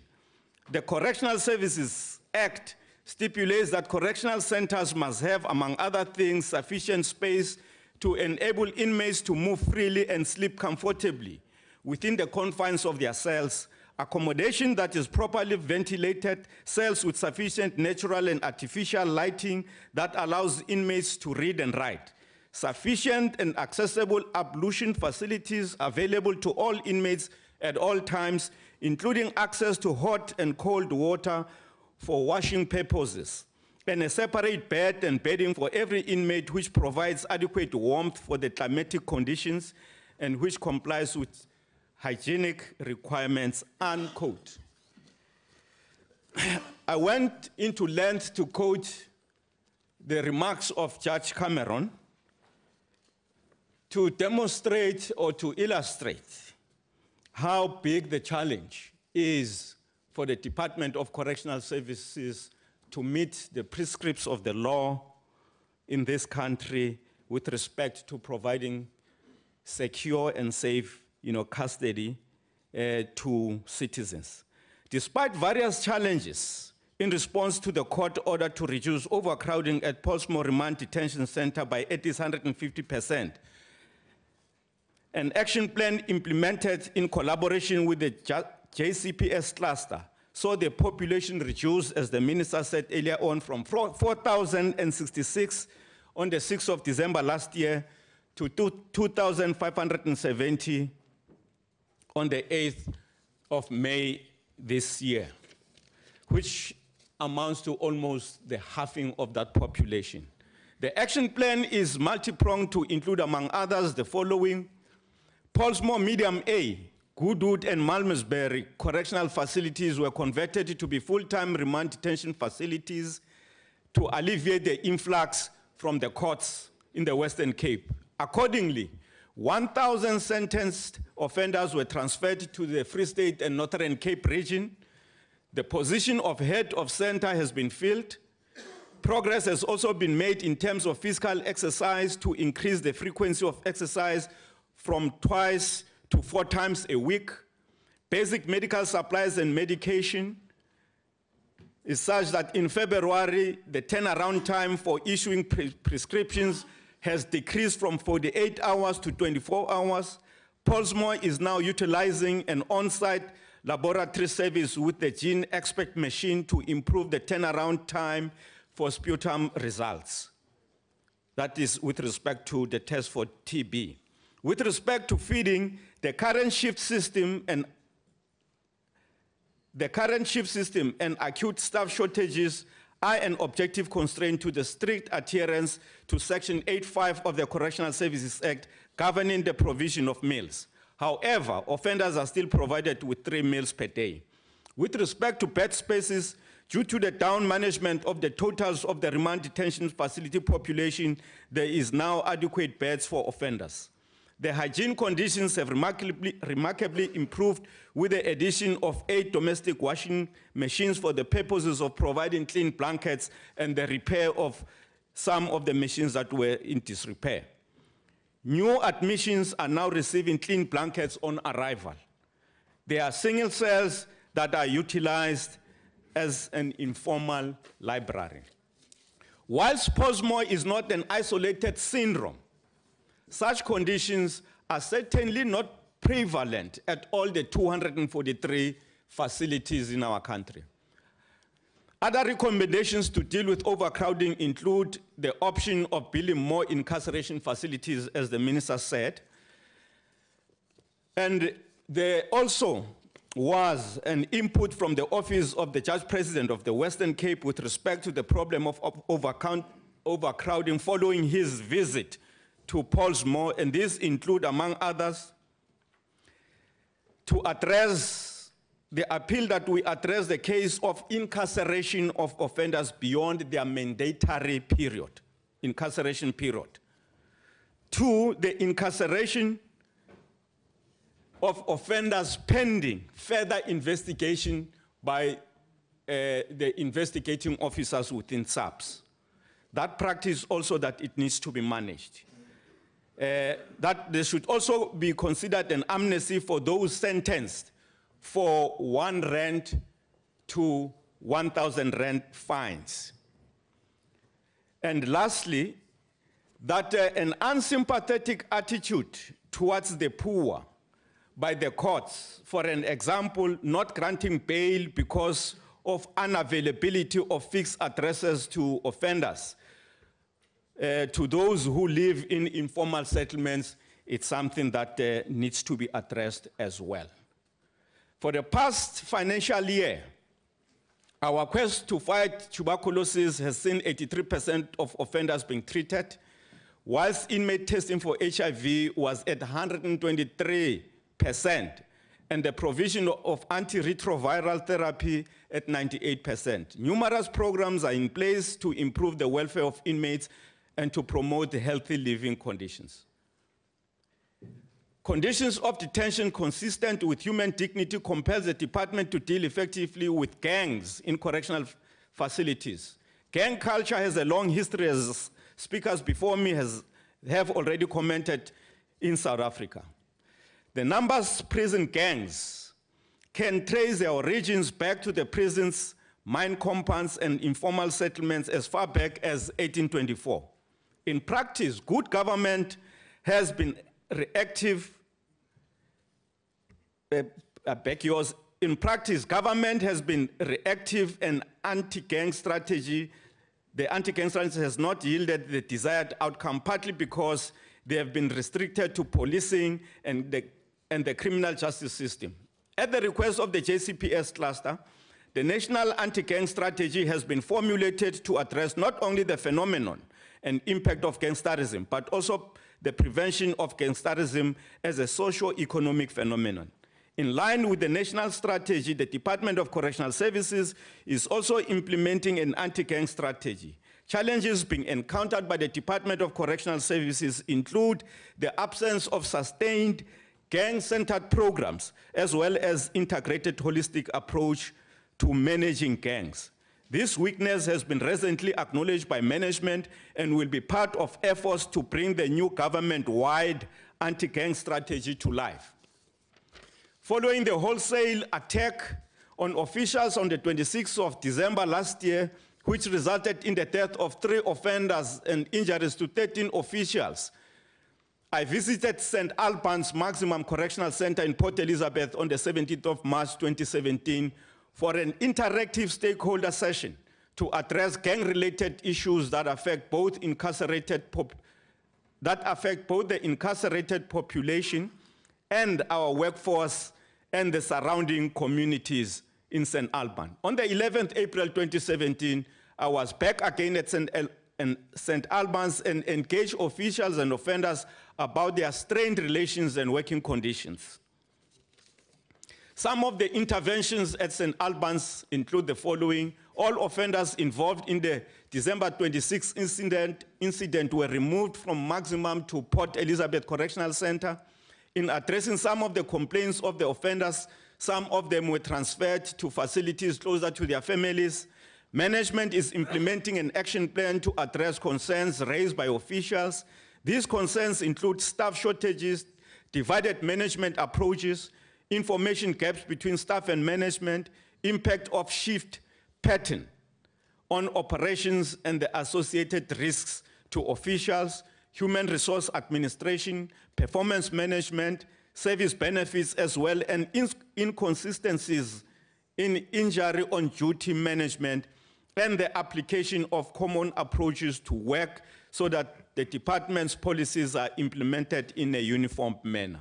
Speaker 8: the Correctional Services Act stipulates that correctional centers must have, among other things, sufficient space to enable inmates to move freely and sleep comfortably within the confines of their cells, accommodation that is properly ventilated, cells with sufficient natural and artificial lighting that allows inmates to read and write, sufficient and accessible ablution facilities available to all inmates at all times, including access to hot and cold water for washing purposes, and a separate bed and bedding for every inmate which provides adequate warmth for the climatic conditions and which complies with hygienic requirements," unquote. I went into length to quote the remarks of Judge Cameron to demonstrate or to illustrate how big the challenge is for the Department of Correctional Services to meet the prescriptions of the law in this country with respect to providing secure and safe, custody to citizens. Despite various challenges in response to the court order to reduce overcrowding at Portsmouth Remand Detention Center by at least 150%, an action plan implemented in collaboration with the JCPS cluster saw the population reduced, as the minister said earlier on, from 4,066 on the 6th of December last year to 2,570 on the 8th of May this year, which amounts to almost the halving of that population. The action plan is multi-pronged to include, among others, the following: Portsmouth Medium A, Goodwood and Malmesbury correctional facilities were converted to be full-time remand detention facilities to alleviate the influx from the courts in the Western Cape. Accordingly, 1,000 sentenced offenders were transferred to the Free State and Northern Cape region. The position of head of center has been filled. Progress has also been made in terms of physical exercise to increase the frequency of exercise from 2 to 4 times a week. Basic medical supplies and medication is such that in February, the turnaround time for issuing prescriptions has decreased from 48 hours to 24 hours. Portsmouth is now utilizing an on-site laboratory service with the Gene Expert machine to improve the turnaround time for sputum results. That is with respect to the test for TB. With respect to feeding, the current shift system and acute staff shortages are an objective constraint to the strict adherence to Section 8.5 of the Correctional Services Act governing the provision of meals. However, offenders are still provided with 3 meals per day. With respect to bed spaces, due to the down management of the totals of the remand detention facility population, there is now adequate beds for offenders. The hygiene conditions have remarkably improved with the addition of 8 domestic washing machines for the purposes of providing clean blankets and the repair of some of the machines that were in disrepair. New admissions are now receiving clean blankets on arrival. There are single cells that are utilized as an informal library. Whilst Portsmouth is not an isolated syndrome, such conditions are certainly not prevalent at all the 243 facilities in our country. Other recommendations to deal with overcrowding include the option of building more incarceration facilities, as the minister said. And there also was an input from the Office of the Judge President of the Western Cape with respect to the problem of overcrowding following his visit to Portsmouth, and these include, among others, to address the appeal that we address the case of incarceration of offenders beyond their mandatory period, incarceration period. 2, the incarceration of offenders pending further investigation by the investigating officers within SABC. That practice also that it needs to be managed. That there should also be considered an amnesty for those sentenced for 1 rand to 1,000 rand fines. And lastly, that an unsympathetic attitude towards the poor by the courts, for an example, not granting bail because of unavailability of fixed addresses to offenders, to those who live in informal settlements, it's something that needs to be addressed as well. For the past financial year, our quest to fight tuberculosis has seen 83% of offenders being treated, whilst inmate testing for HIV was at 123%, and the provision of antiretroviral therapy at 98%. Numerous programs are in place to improve the welfare of inmates and to promote healthy living conditions. Conditions of detention consistent with human dignity compels the department to deal effectively with gangs in correctional facilities. Gang culture has a long history, as speakers before me have already commented, in South Africa. The numbers prison gangs can trace their origins back to the prisons, mine compounds, and informal settlements as far back as 1824. In practice, good government has been reactive. In practice, government has been reactive and anti-gang strategy. The anti-gang strategy has not yielded the desired outcome, partly because they have been restricted to policing and the criminal justice system. At the request of the JCPS cluster, the national anti-gang strategy has been formulated to address not only the phenomenon and impact of gangsterism, but also the prevention of gangsterism as a socio-economic phenomenon. In line with the national strategy, the Department of Correctional Services is also implementing an anti-gang strategy. Challenges being encountered by the Department of Correctional Services include the absence of sustained gang-centered programs, as well as integrated holistic approach to managing gangs. This weakness has been recently acknowledged by management and will be part of efforts to bring the new government-wide anti-gang strategy to life. Following the wholesale attack on officials on the 26th of December last year, which resulted in the death of 3 offenders and injuries to 13 officials, I visited St. Albans Maximum Correctional Center in Port Elizabeth on the 17th of March 2017 for an interactive stakeholder session to address gang-related issues that affect both the incarcerated population and our workforce and the surrounding communities in St. Albans. On the 11th April 2017, I was back again at St. Albans and engaged officials and offenders about their strained relations and working conditions. Some of the interventions at St. Albans include the following. All offenders involved in the December 26 incident were removed from Maximum to Port Elizabeth Correctional Center. In addressing some of the complaints of the offenders, some of them were transferred to facilities closer to their families. Management is implementing an action plan to address concerns raised by officials. These concerns include staff shortages, divided management approaches, information gaps between staff and management, impact of shift pattern on operations and the associated risks to officials, human resource administration, performance management, service benefits as well, and inconsistencies in injury on duty management, and the application of common approaches to work so that the department's policies are implemented in a uniform manner.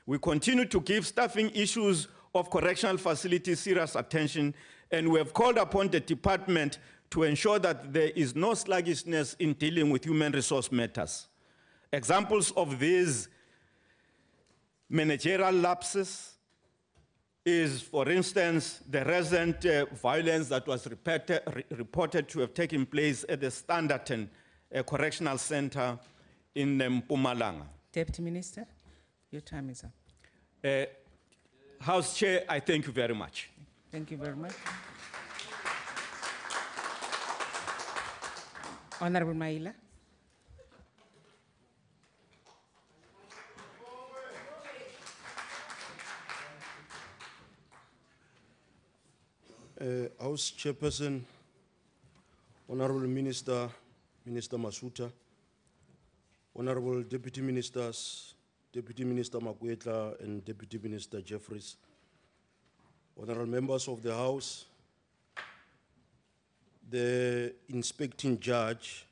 Speaker 8: We continue to give staffing issues of correctional facilities serious attention, and we have called upon the department to ensure that there is no sluggishness in dealing with human resource matters. Examples of these managerial lapses is, for instance, the recent violence that was reported to have taken place at the Standerton Correctional Center in Mpumalanga.
Speaker 9: Deputy Minister, your time is up.
Speaker 8: House Chair, I thank you very much.
Speaker 9: Thank you very much. Honorable Maila.
Speaker 10: House Chairperson, Honorable Minister, Minister Masuta, Honorable Deputy Ministers, Deputy Minister Makwetla and Deputy Minister Jeffries, Honorable Members of the House, the Inspecting Judge,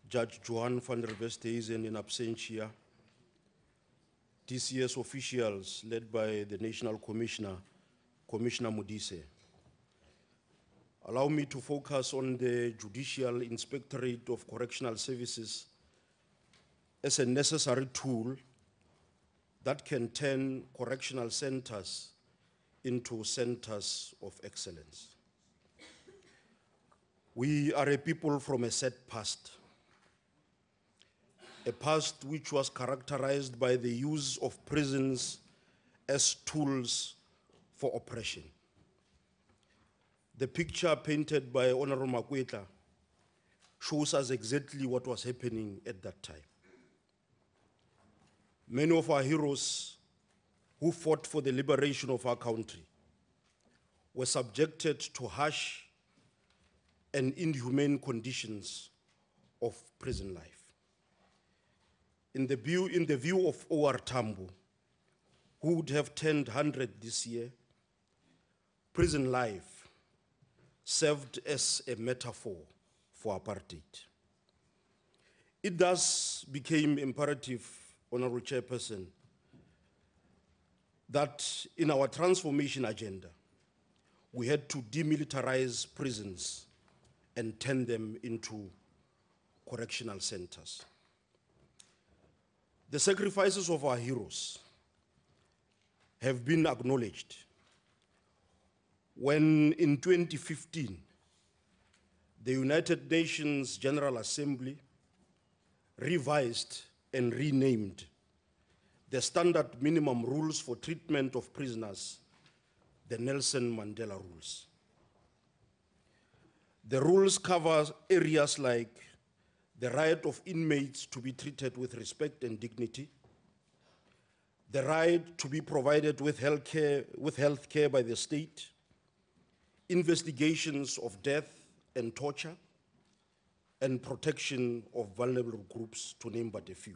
Speaker 10: Judge Johan van der Westhuizen in absentia, TCS officials led by the National Commissioner, Commissioner Modise. Allow me to focus on the Judicial Inspectorate of Correctional Services as a necessary tool that can turn correctional centers into centers of excellence. We are a people from a sad past, a past which was characterized by the use of prisons as tools for oppression. The picture painted by Honorable Makwetla shows us exactly what was happening at that time. Many of our heroes who fought for the liberation of our country were subjected to harsh and inhumane conditions of prison life. In the view of O.R. Tambo, who would have turned 100 this year, prison life served as a metaphor for apartheid. It thus became imperative, Honorable Chairperson, that in our transformation agenda, we had to demilitarize prisons and turn them into correctional centers. The sacrifices of our heroes have been acknowledged when in 2015, the United Nations General Assembly revised and renamed the standard minimum rules for treatment of prisoners, the Nelson Mandela rules. The rules cover areas like the right of inmates to be treated with respect and dignity, the right to be provided with health care by the state, investigations of death and torture, and protection of vulnerable groups, to name but a few.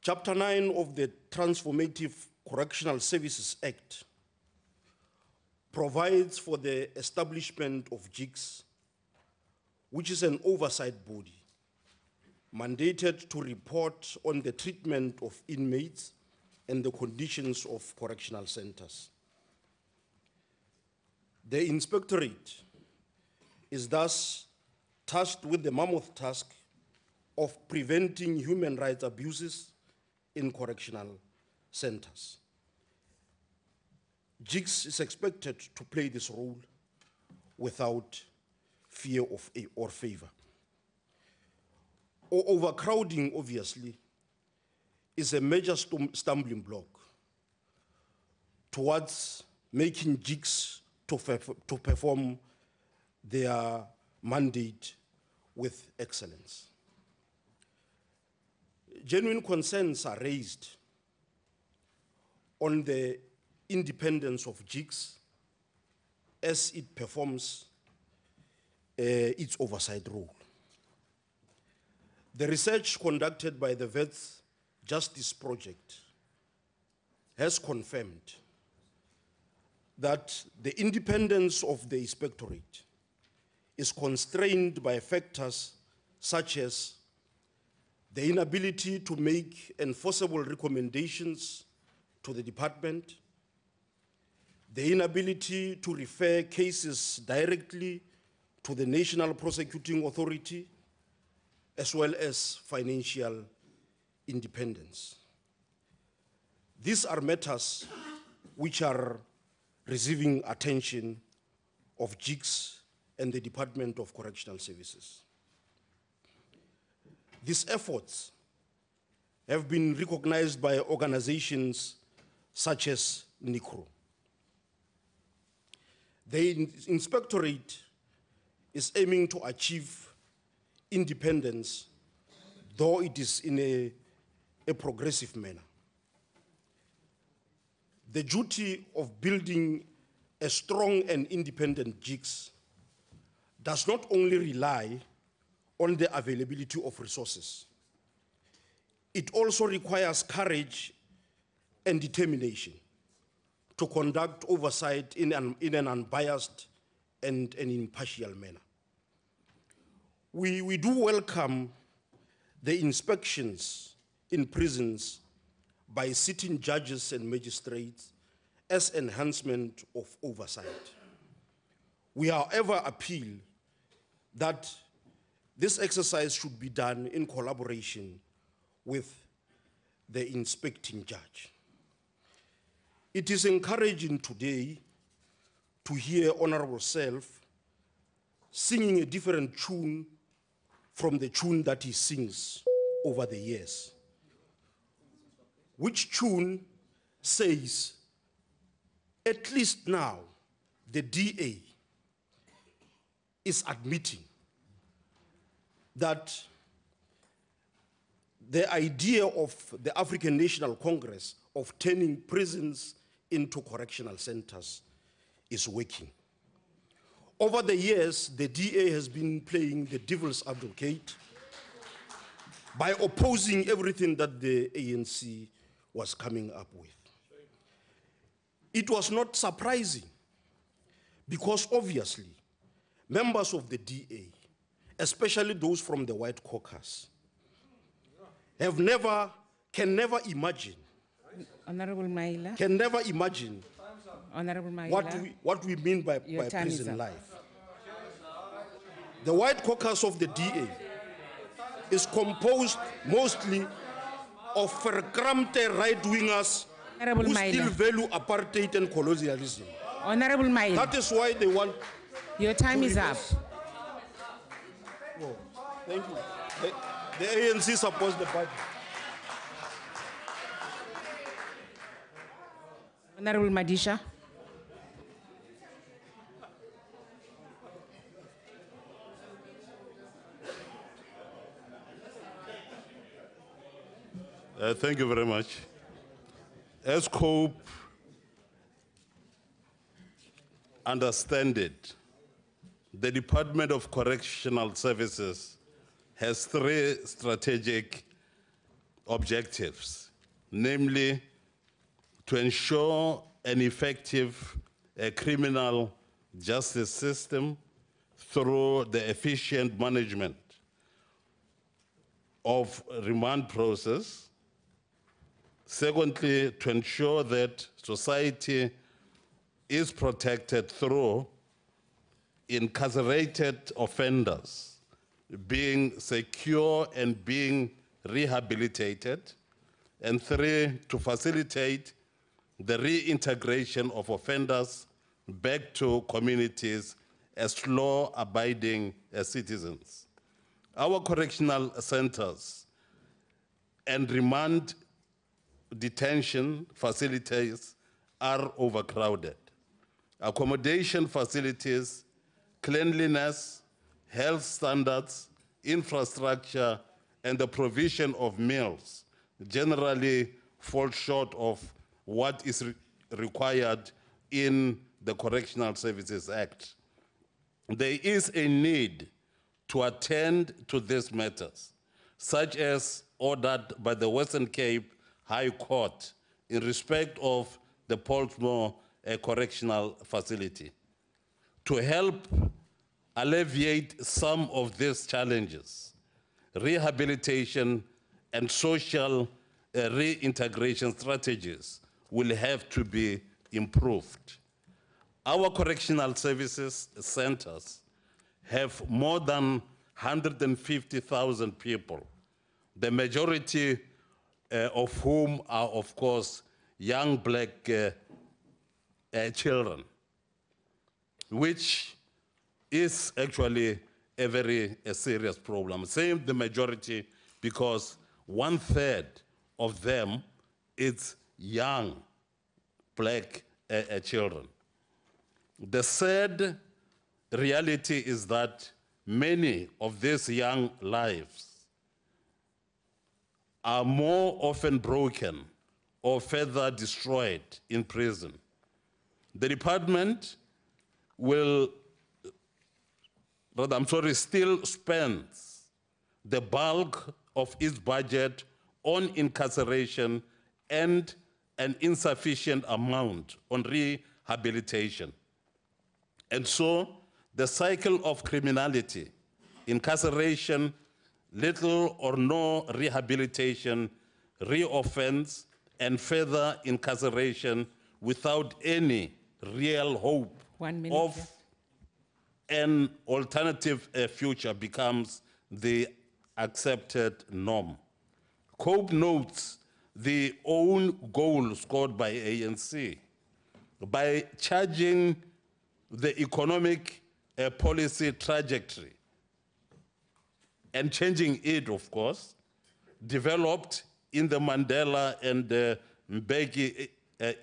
Speaker 10: Chapter 9 of the Transformative Correctional Services Act provides for the establishment of JICS, which is an oversight body mandated to report on the treatment of inmates and the conditions of correctional centers. The inspectorate is thus tasked with the mammoth task of preventing human rights abuses in correctional centers. JICS is expected to play this role without fear or favor. Overcrowding, obviously, is a major stumbling block towards making JICS to perform their mandate with excellence. Genuine concerns are raised on the independence of JICS as it performs its oversight role. The research conducted by the Vets Justice Project has confirmed that the independence of the inspectorate is constrained by factors such as the inability to make enforceable recommendations to the department, the inability to refer cases directly to the National Prosecuting Authority, as well as financial independence. These are matters which are receiving attention of JICS and the Department of Correctional Services. These efforts have been recognized by organizations such as NICRO. The inspectorate is aiming to achieve independence, though it is in a progressive manner. The duty of building a strong and independent JICS does not only rely on the availability of resources. It also requires courage and determination to conduct oversight in an unbiased and an impartial manner. We do welcome the inspections in prisons by sitting judges and magistrates as enhancement of oversight. We, however, appeal that this exercise should be done in collaboration with the inspecting judge. It is encouraging today to hear Honorable Self singing a different tune from the tune that he sings over the years, which tune says, at least now, the DA is admitting that the idea of the African National Congress of turning prisons into correctional centers is working. Over the years, the DA has been playing the devil's advocate by opposing everything that the ANC was coming up with. It was not surprising because obviously members of the DA, especially those from the White Caucus, can never imagine
Speaker 9: Honorable Maila.
Speaker 10: Can never imagine
Speaker 9: Honorable Maila.
Speaker 10: what we mean by prison life. The White Caucus of the DA is composed mostly of verkrampte right-wingers who still value apartheid and colonialism.
Speaker 9: Honorable Maila.
Speaker 10: That is why they want...
Speaker 9: Your time is up.
Speaker 10: Oh, thank you. The ANC supports the party.
Speaker 9: Honorable Madisha.
Speaker 11: Thank you very much. As COPE understand it, the Department of Correctional Services has 3 strategic objectives, namely to ensure an effective criminal justice system through the efficient management of remand process. Secondly, to ensure that society is protected through incarcerated offenders being secure and being rehabilitated. And 3, to facilitate the reintegration of offenders back to communities as law-abiding citizens. Our correctional centers and remand detention facilities are overcrowded. Accommodation facilities, cleanliness, health standards, infrastructure, and the provision of meals generally fall short of what is required in the Correctional Services Act. There is a need to attend to these matters, such as ordered by the Western Cape High Court in respect of the Portsmouth Correctional Facility. To help alleviate some of these challenges, rehabilitation and social reintegration strategies will have to be improved. Our correctional services centers have more than 150,000 people, the majority of whom are, of course, young black children, which is actually a very serious problem. Saying the majority because 1/3 of them is young black children. The sad reality is that many of these young lives are more often broken or further destroyed in prison. The department still spends the bulk of its budget on incarceration and an insufficient amount on rehabilitation. And so the cycle of criminality, incarceration, little or no rehabilitation, reoffense, and further incarceration without any real hope of an alternative future becomes the accepted norm. COPE notes the own goal scored by ANC by charging the economic policy trajectory and changing it, of course, developed in the Mandela and Mbeki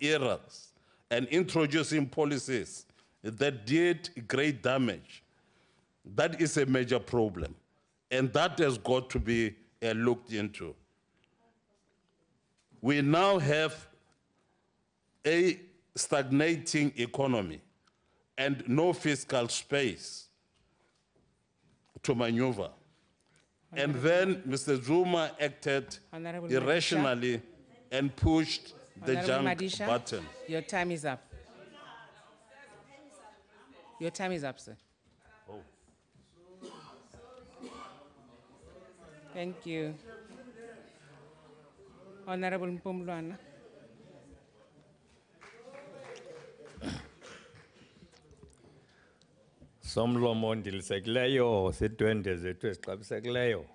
Speaker 11: eras, and introducing policies that did great damage. That is a major problem, and that has got to be looked into. We now have a stagnating economy and no fiscal space to maneuver. And then Mr. Zuma acted
Speaker 9: Honorable
Speaker 11: irrationally and pushed the
Speaker 9: Honorable
Speaker 11: junk
Speaker 9: Madisha,
Speaker 11: button.
Speaker 9: Your time is up. Your time is up, sir.
Speaker 11: Oh.
Speaker 9: Thank you. Honorable Mpumlwana.
Speaker 12: Somlomo ndilisekileyo sidwende zethu ezixabisekileyo.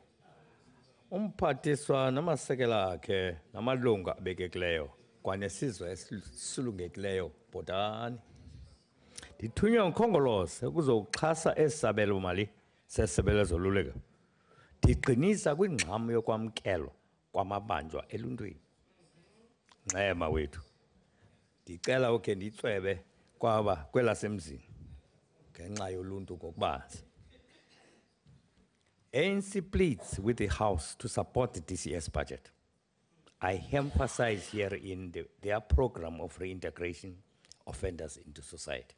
Speaker 12: Umphathiswa namasekela akhe namalungu abekekileyo kwanesizwe esisulungekileyo bhotani. Ndithunywa ngukhongolose ukuzokuxhasa esi sabelomali seSebe lezoLuleko. Ndiqinisa kwingxam yokwamkelwa kwamabanjwa eluntwini. Nxema wethu. Ndicela ukhe nditswebe kwaba kwelasemzini. Ngenxa yoluntu ngokubanzi. ANC pleads with the House to support the DCS budget. I emphasize here in their program of reintegration offenders into society.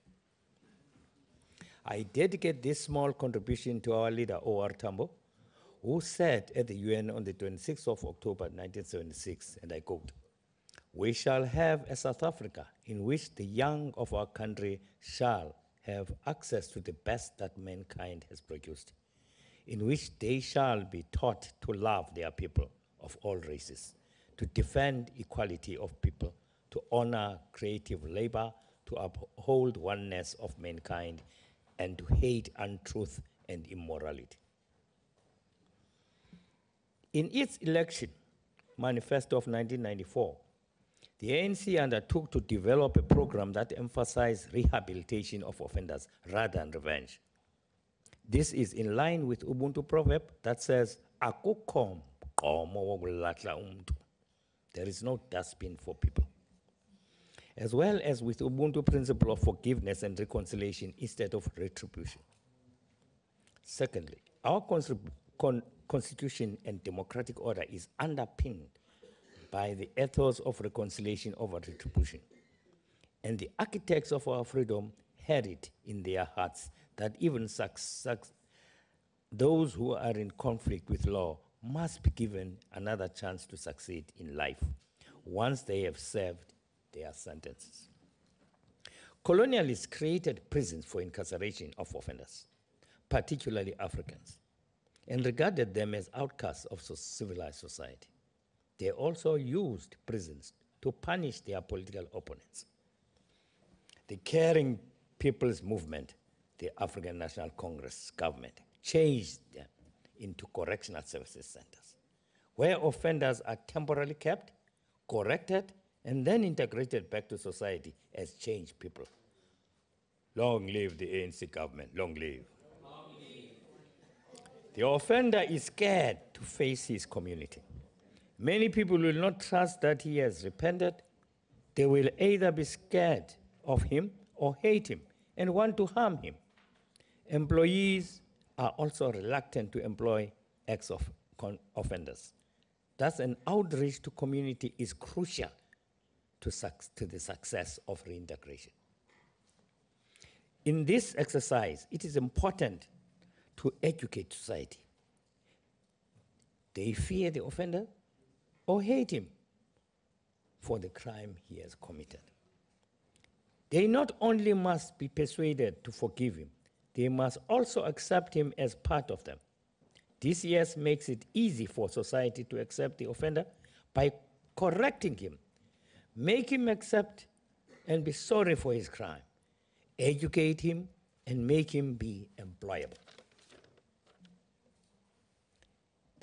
Speaker 12: I dedicate this small contribution to our leader, O.R. Tambo, who said at the UN on the 26th of October 1976, and I quote, "We shall have a South Africa in which the young of our country shall have access to the best that mankind has produced, in which they shall be taught to love their people of all races, to defend equality of people, to honor creative labor, to uphold oneness of mankind, and to hate untruth and immorality." In its election manifesto of 1994, the ANC undertook to develop a program that emphasized rehabilitation of offenders rather than revenge. This is in line with Ubuntu proverb that says, "Akukho mgqomo wokulahla umntu." There is no dustbin for people. As well as with Ubuntu principle of forgiveness and reconciliation instead of retribution. Secondly, our constitution and democratic order is underpinned by the ethos of reconciliation over retribution. And the architects of our freedom had it in their hearts that even those who are in conflict with law must be given another chance to succeed in life once they have served their sentences. Colonialists created prisons for incarceration of offenders, particularly Africans, and regarded them as outcasts of civilized society. They also used prisons to punish their political opponents. The Caring People's Movement, the African National Congress government, changed them into correctional services centers, where offenders are temporarily kept, corrected, and then integrated back to society as changed people. Long live the ANC government, long live. Long live. The offender is scared to face his community. Many people will not trust that he has repented. They will either be scared of him or hate him and want to harm him. Employees are also reluctant to employ ex-offenders. Thus, an outreach to community is crucial to the success of reintegration. In this exercise, it is important to educate society. They fear the offender or hate him for the crime he has committed. They not only must be persuaded to forgive him, they must also accept him as part of them. DCS makes it easy for society to accept the offender by correcting him, make him accept and be sorry for his crime, educate him, and make him be employable.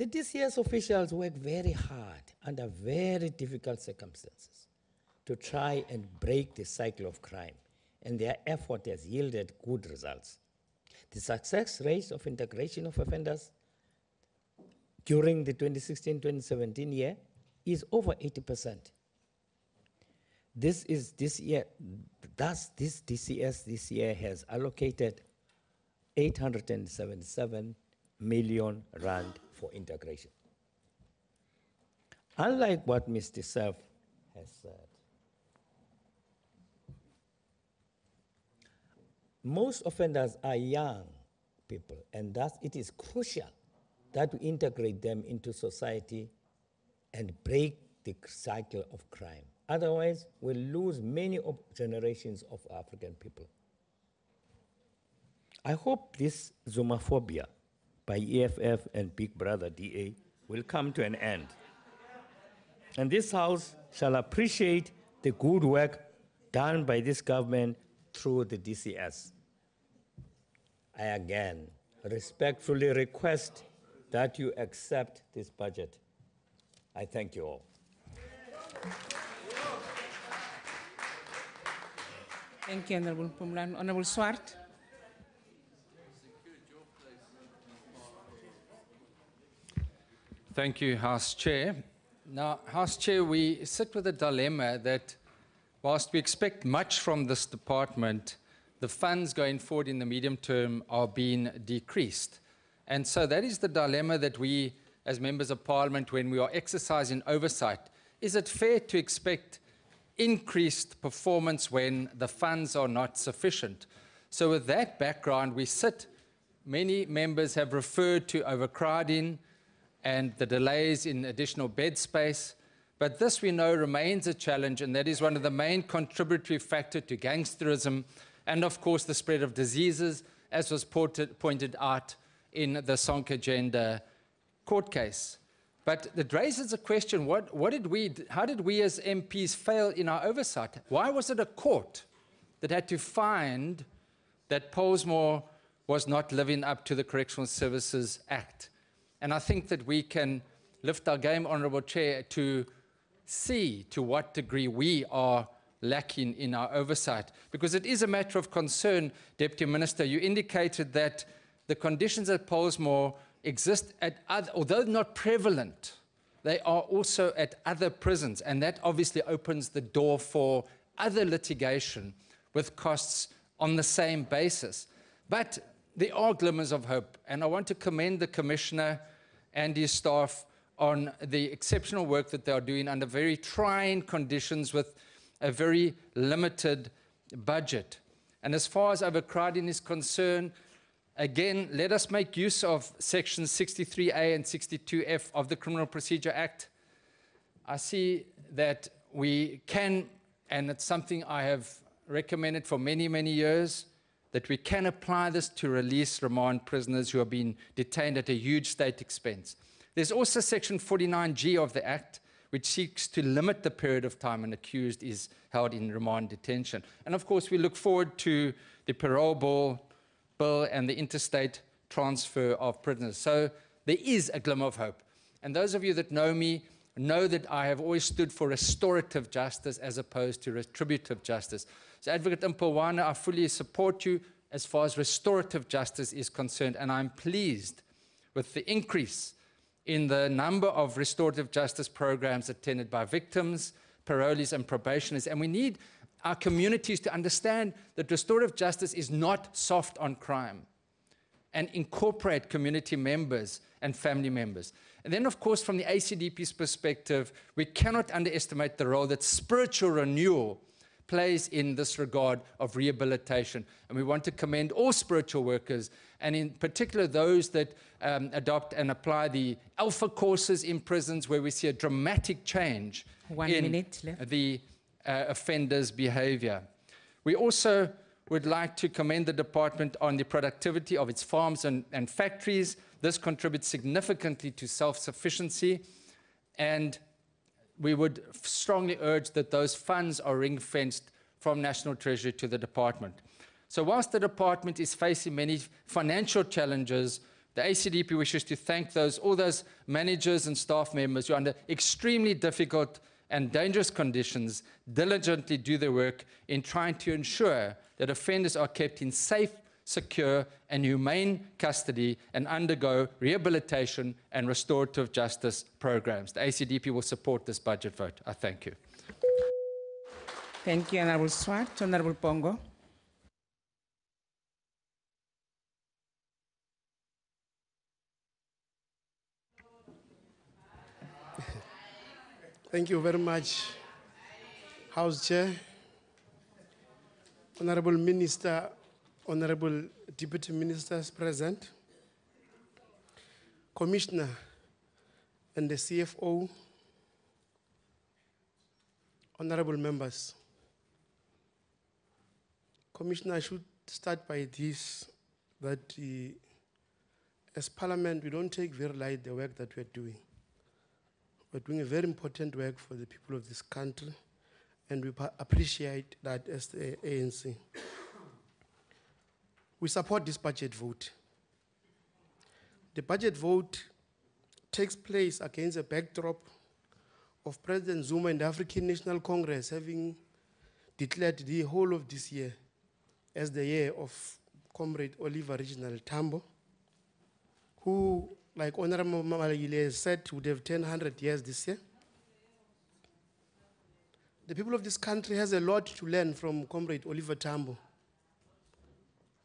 Speaker 12: The DCS officials work very hard under very difficult circumstances to try and break the cycle of crime, and their effort has yielded good results. The success rate of integration of offenders during the 2016-2017 year is over 80%. This DCS this year has allocated 877 million rand for integration. Unlike what Mr. Self has said, most offenders are young people, and thus it is crucial that we integrate them into society and break the cycle of crime. Otherwise, we'll lose many generations of African people. I hope this Zumaphobia by EFF and Big Brother DA will come to an end. And this House shall appreciate the good work done by this government through the DCS. I again respectfully request that you accept this budget. I thank you all.
Speaker 9: Thank you, Honorable Pumlan. Honorable Swart.
Speaker 13: Thank you, House Chair. Now, House Chair, we sit with a dilemma that whilst we expect much from this department, the funds going forward in the medium term are being decreased. And so that is the dilemma that we, as members of Parliament, when we are exercising oversight, is it fair to expect increased performance when the funds are not sufficient? So with that background, we sit, many members have referred to overcrowding and the delays in additional bed space, but this we know remains a challenge, and that is one of the main contributory factors to gangsterism and of course the spread of diseases, as was pointed out in the Sonke Gender court case. But it raises a question, how did we as MPs fail in our oversight? Why was it a court that had to find that Pollsmoor was not living up to the Correctional Services Act? And I think that we can lift our game, Honourable Chair, to see to what degree we are lacking in our oversight. Because it is a matter of concern, Deputy Minister. You indicated that the conditions at Pollsmoor exist at other, although not prevalent, they are also at other prisons, and that obviously opens the door for other litigation with costs on the same basis. But there are glimmers of hope, and I want to commend the Commissioner and his staff on the exceptional work that they are doing under very trying conditions with a very limited budget. And as far as overcrowding is concerned, again, let us make use of sections 63A and 62F of the Criminal Procedure Act. I see that we can, and it's something I have recommended for many, many years, that we can apply this to release remand prisoners who are being detained at a huge state expense. There's also section 49G of the Act, which seeks to limit the period of time an accused is held in remand detention. And of course, we look forward to the parole bill and the interstate transfer of prisoners. So there is a glimmer of hope. And those of you that know me know that I have always stood for restorative justice as opposed to retributive justice. So Advocate Mpilwana, I fully support you as far as restorative justice is concerned, and I'm pleased with the increase in the number of restorative justice programs attended by victims, parolees, and probationers. And we need our communities to understand that restorative justice is not soft on crime, and incorporate community members and family members. And then, of course, from the ACDP's perspective, we cannot underestimate the role that spiritual renewal plays in this regard of rehabilitation. And we want to commend all spiritual workers, and in particular those that adopt and apply the Alpha courses in prisons, where we see a dramatic change in the offender's behavior. We also would like to commend the department on the productivity of its farms and factories. This contributes significantly to self-sufficiency, and we would strongly urge that those funds are ring-fenced from National Treasury to the department. So whilst the department is facing many financial challenges, The ACDP wishes to thank all those managers and staff members who, under extremely difficult and dangerous conditions, diligently do their work in trying to ensure that offenders are kept in safe, secure, and humane custody and undergo rehabilitation and restorative justice programs. The ACDP will support this budget vote. I thank you.
Speaker 9: Thank you, Honorable Swart. Honorable Pongo.
Speaker 14: Thank you very much, House Chair, Honorable Minister, Honorable Deputy Ministers present, Commissioner and the CFO, Honorable members. Commissioner, I should start by this, that as Parliament, we don't take very light the work that we're doing. We're doing a very important work for the people of this country, and we appreciate that as the ANC. We support this budget vote. The budget vote takes place against a backdrop of President Zuma and the African National Congress having declared the whole of this year as the year of Comrade Oliver Reginald Tambo, who, like Honorable Mamalile has said, would have 100 years this year. The people of this country has a lot to learn from Comrade Oliver Tambo.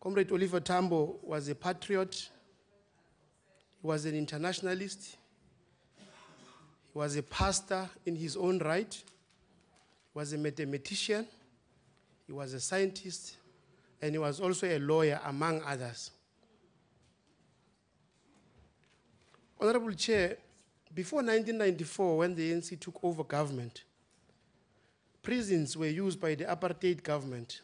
Speaker 14: Comrade Oliver Tambo was a patriot, he was an internationalist, he was a pastor in his own right, he was a mathematician, he was a scientist, and he was also a lawyer, among others. Honorable Chair, before 1994, when the ANC took over government, prisons were used by the apartheid government,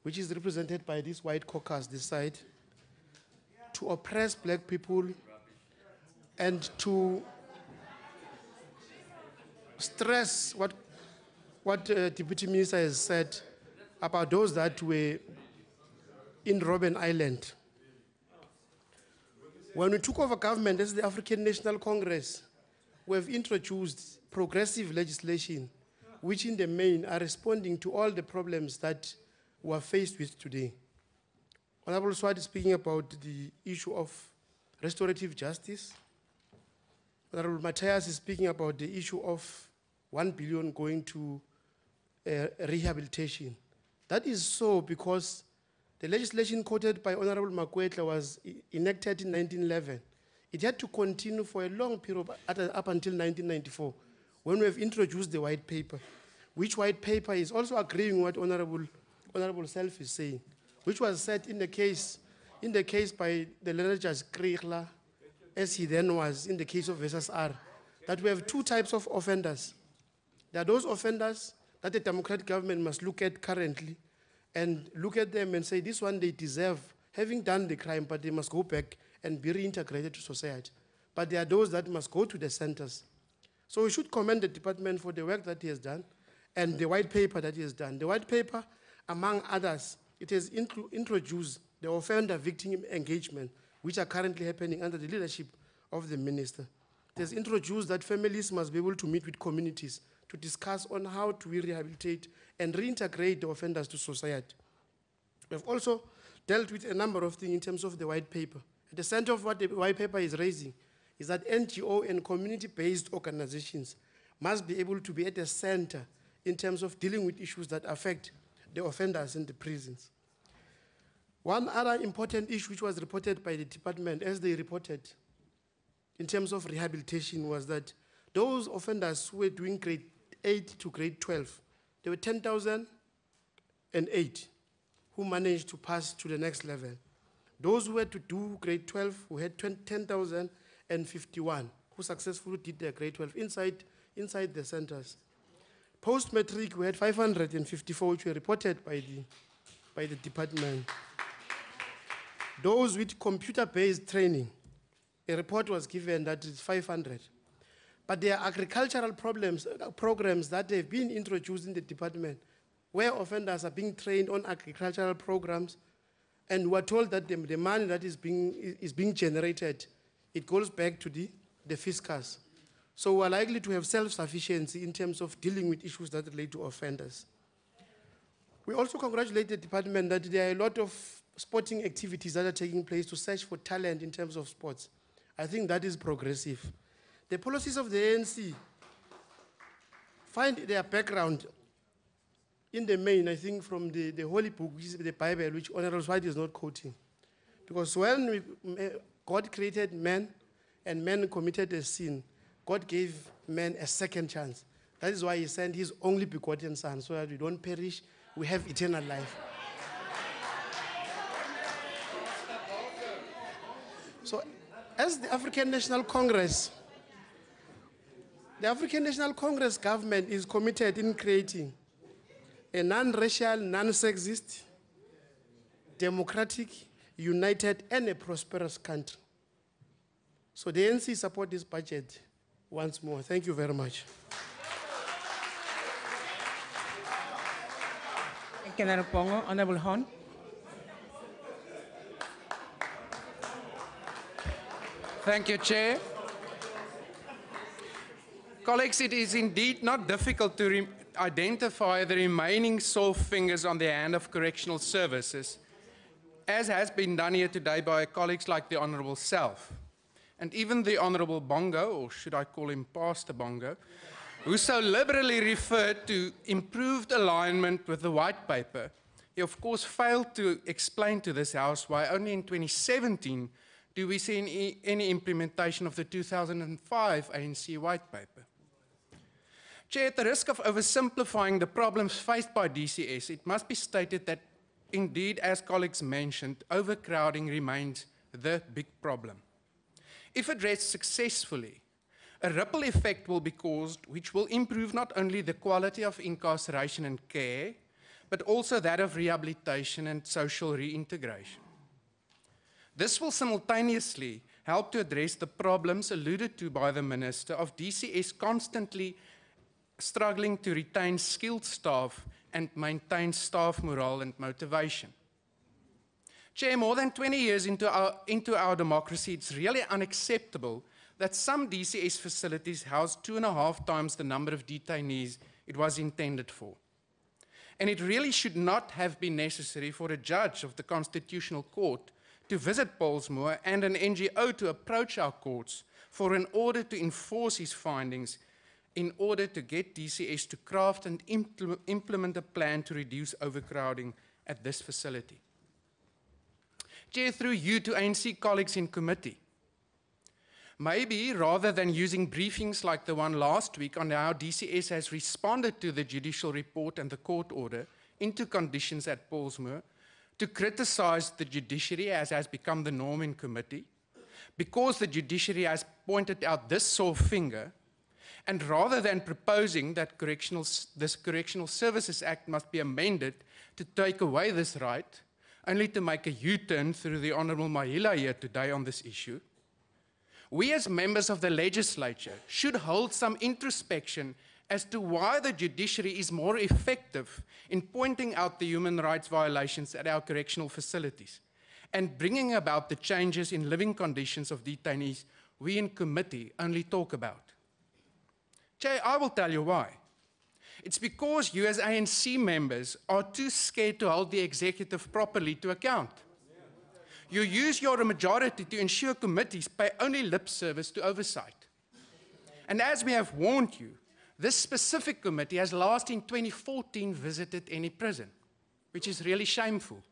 Speaker 14: which is represented by this white caucus this side, to oppress black people and to stress what Deputy Minister has said about those that were in Robben Island. When we took over government as the African National Congress, we have introduced progressive legislation, which in the main are responding to all the problems that we are faced with today. Honorable Swart is speaking about the issue of restorative justice. Honorable Matthias is speaking about the issue of 1 billion going to rehabilitation. That is so because the legislation quoted by Honorable Makwetla was enacted in 1911. It had to continue for a long period up until 1994, when we have introduced the white paper, which white paper is also agreeing what Honorable Self is saying, which was said in the case by the learned Judge Kriegler, as he then was in the case of versus R, that we have two types of offenders. There are those offenders that the democratic government must look at currently and look at them and say, this one they deserve, having done the crime, but they must go back and be reintegrated to society. But there are those that must go to the centers. So we should commend the department for the work that he has done and the white paper that he has done. The white paper, among others, it has introduced the offender-victim engagement, which are currently happening under the leadership of the minister. It has introduced that families must be able to meet with communities to discuss on how to rehabilitate and reintegrate the offenders to society. We've also dealt with a number of things in terms of the white paper. At the center of what the white paper is raising is that NGO and community-based organizations must be able to be at the center in terms of dealing with issues that affect the offenders in the prisons. One other important issue which was reported by the department, as they reported in terms of rehabilitation, was that those offenders who were doing grade 8 to grade 12, there were 10,008 who managed to pass to the next level. Those who had to do grade 12, we had 10,051 who successfully did their grade 12 inside the centers. Post-matric, we had 554 which were reported by the department. Those with computer-based training, a report was given that is 500. But there are agricultural programs that have been introduced in the department where offenders are being trained on agricultural programs And we are told that the money that is being generated, it goes back to the fiscus. So we are likely to have self-sufficiency in terms of dealing with issues that relate to offenders. We also congratulate the department that there are a lot of sporting activities that are taking place to search for talent in terms of sports. I think that is progressive. The policies of the ANC find their background in the main, I think, from the Holy Book, which is the Bible, which Honorable Swati is not quoting. Because when God created man and man committed a sin, God gave man a second chance. That is why he sent his only begotten son, so that we don't perish, we have eternal life. So, as the African National Congress, the African National Congress government is committed in creating a non-racial, non-sexist, democratic, united, and a prosperous country. So the ANC support this budget once more. Thank you very much.
Speaker 9: Thank you, Honorable Pongo. Honorable Hon.
Speaker 15: Thank you, Chair. Colleagues, it is indeed not difficult to identify the remaining sore fingers on the hand of correctional services, as has been done here today by colleagues like the Honourable Self, and even the Honourable Bongo, or should I call him Pastor Bongo, who so liberally referred to improved alignment with the white paper. He of course failed to explain to this House why only in 2017 do we see any implementation of the 2005 ANC white paper. Chair, at the risk of oversimplifying the problems faced by DCS, it must be stated that indeed, as colleagues mentioned, overcrowding remains the big problem. If addressed successfully, a ripple effect will be caused which will improve not only the quality of incarceration and care, but also that of rehabilitation and social reintegration. This will simultaneously help to address the problems alluded to by the Minister of DCS constantly struggling to retain skilled staff and maintain staff morale and motivation. Chair, more than 20 years into our democracy, it's really unacceptable that some DCS facilities house 2.5 times the number of detainees it was intended for. And it really should not have been necessary for a judge of the Constitutional Court to visit Pollsmoor and an NGO to approach our courts for an order to enforce his findings in order to get DCS to craft and implement a plan to reduce overcrowding at this facility. Chair, through you to ANC colleagues in committee, maybe rather than using briefings like the one last week on how DCS has responded to the judicial report and the court order into conditions at Pollsmoor, to criticize the judiciary as has become the norm in committee, because the judiciary has pointed out this sore finger, and rather than proposing that this Correctional Services Act must be amended to take away this right, only to make a U-turn through the Honourable Mahila here today on this issue, we as members of the legislature should hold some introspection as to why the judiciary is more effective in pointing out the human rights violations at our correctional facilities and bringing about the changes in living conditions of detainees we in committee only talk about. Chair, I will tell you why. It's because you as ANC members are too scared to hold the executive properly to account. You use your majority to ensure committees pay only lip service to oversight. And as we have warned you, this specific committee has last in 2014 visited any prison, which is really shameful.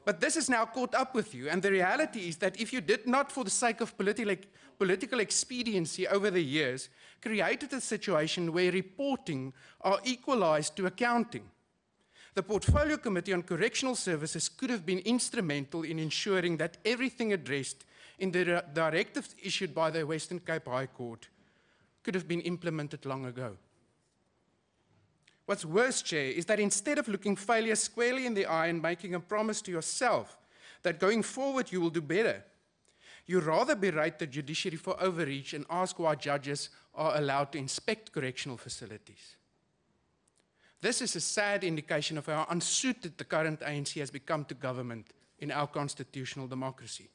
Speaker 15: But this has now caught up with you, and the reality is that if you did not, for the sake of political expediency over the years, created a situation where reporting are equalized to accounting, the Portfolio Committee on Correctional Services could have been instrumental in ensuring that everything addressed in the directives issued by the Western Cape High Court could have been implemented long ago. What's worse, Chair, is that instead of looking failure squarely in the eye and making a promise to yourself that going forward you will do better, you rather berate the judiciary for overreach and ask why judges are allowed to inspect correctional facilities. This is a sad indication of how unsuited the current ANC has become to government in our constitutional democracy.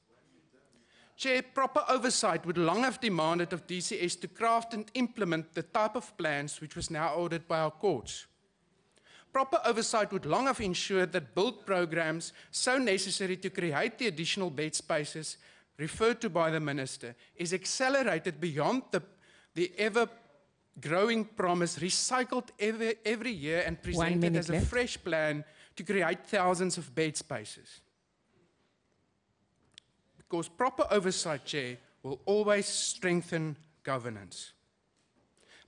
Speaker 15: Chair, proper oversight would long have demanded of DCS to craft and implement the type of plans which was now ordered by our courts. Proper oversight would long have ensured that build programs so necessary to create the additional bed spaces referred to by the Minister is accelerated beyond the ever-growing promise recycled every year and presented as a fresh plan to create thousands of bed spaces. Because proper oversight, Chair, will always strengthen governance.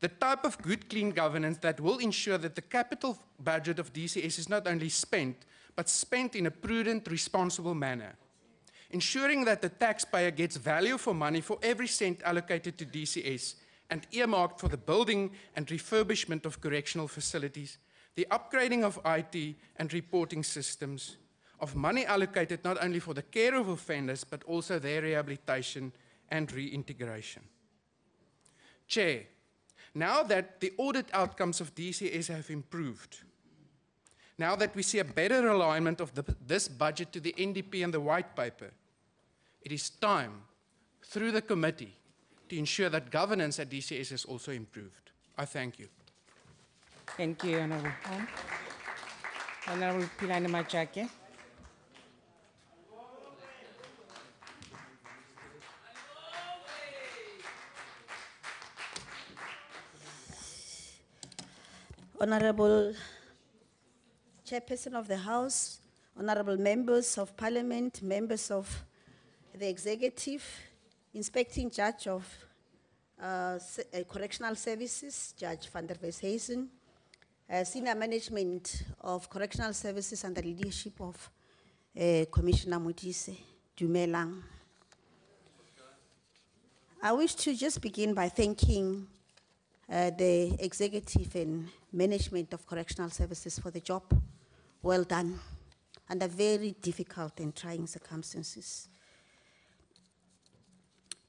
Speaker 15: The type of good, clean governance that will ensure that the capital budget of DCS is not only spent, but spent in a prudent, responsible manner. Ensuring that the taxpayer gets value for money for every cent allocated to DCS and earmarked for the building and refurbishment of correctional facilities, the upgrading of IT and reporting systems, of money allocated not only for the care of offenders, but also their rehabilitation and reintegration. Chair, now that the audit outcomes of DCS have improved, now that we see a better alignment of this budget to the NDP and the white paper, it is time, through the committee, to ensure that governance at DCS is also improved. I thank you.
Speaker 9: Thank you, Honorable Hon. Honorable Pilane Machake.
Speaker 16: Honorable Chairperson of the House, honorable members of Parliament, members of the Executive, Inspecting Judge of Correctional Services, Judge van der Westhuizen, Senior Management of Correctional Services under the leadership of Commissioner Modise, Dumelang. I wish to just begin by thanking the Executive and Management of Correctional Services for the job well done under very difficult and trying circumstances.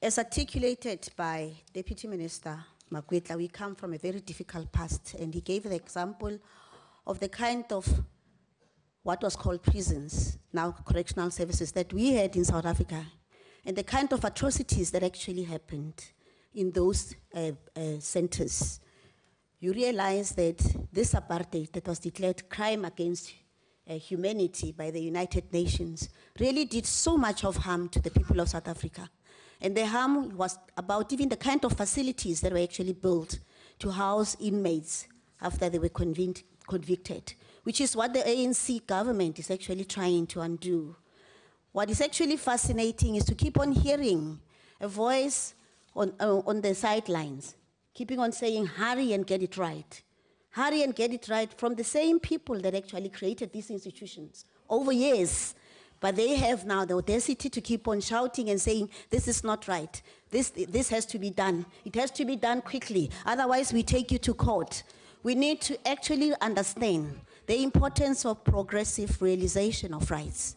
Speaker 16: As articulated by Deputy Minister Makwetla, we come from a very difficult past, and he gave the example of the kind of what was called prisons, now correctional services, that we had in South Africa, and the kind of atrocities that actually happened in those centers. You realize that this apartheid that was declared crime against humanity by the United Nations really did so much of harm to the people of South Africa. And the harm was about even the kind of facilities that were actually built to house inmates after they were convicted, which is what the ANC government is actually trying to undo. What is actually fascinating is to keep on hearing a voice on the sidelines, keeping on saying, hurry and get it right. Hurry and get it right from the same people that actually created these institutions over years. But they have now the audacity to keep on shouting and saying, this is not right. This has to be done. It has to be done quickly. Otherwise, we take you to court. We need to actually understand the importance of progressive realization of rights.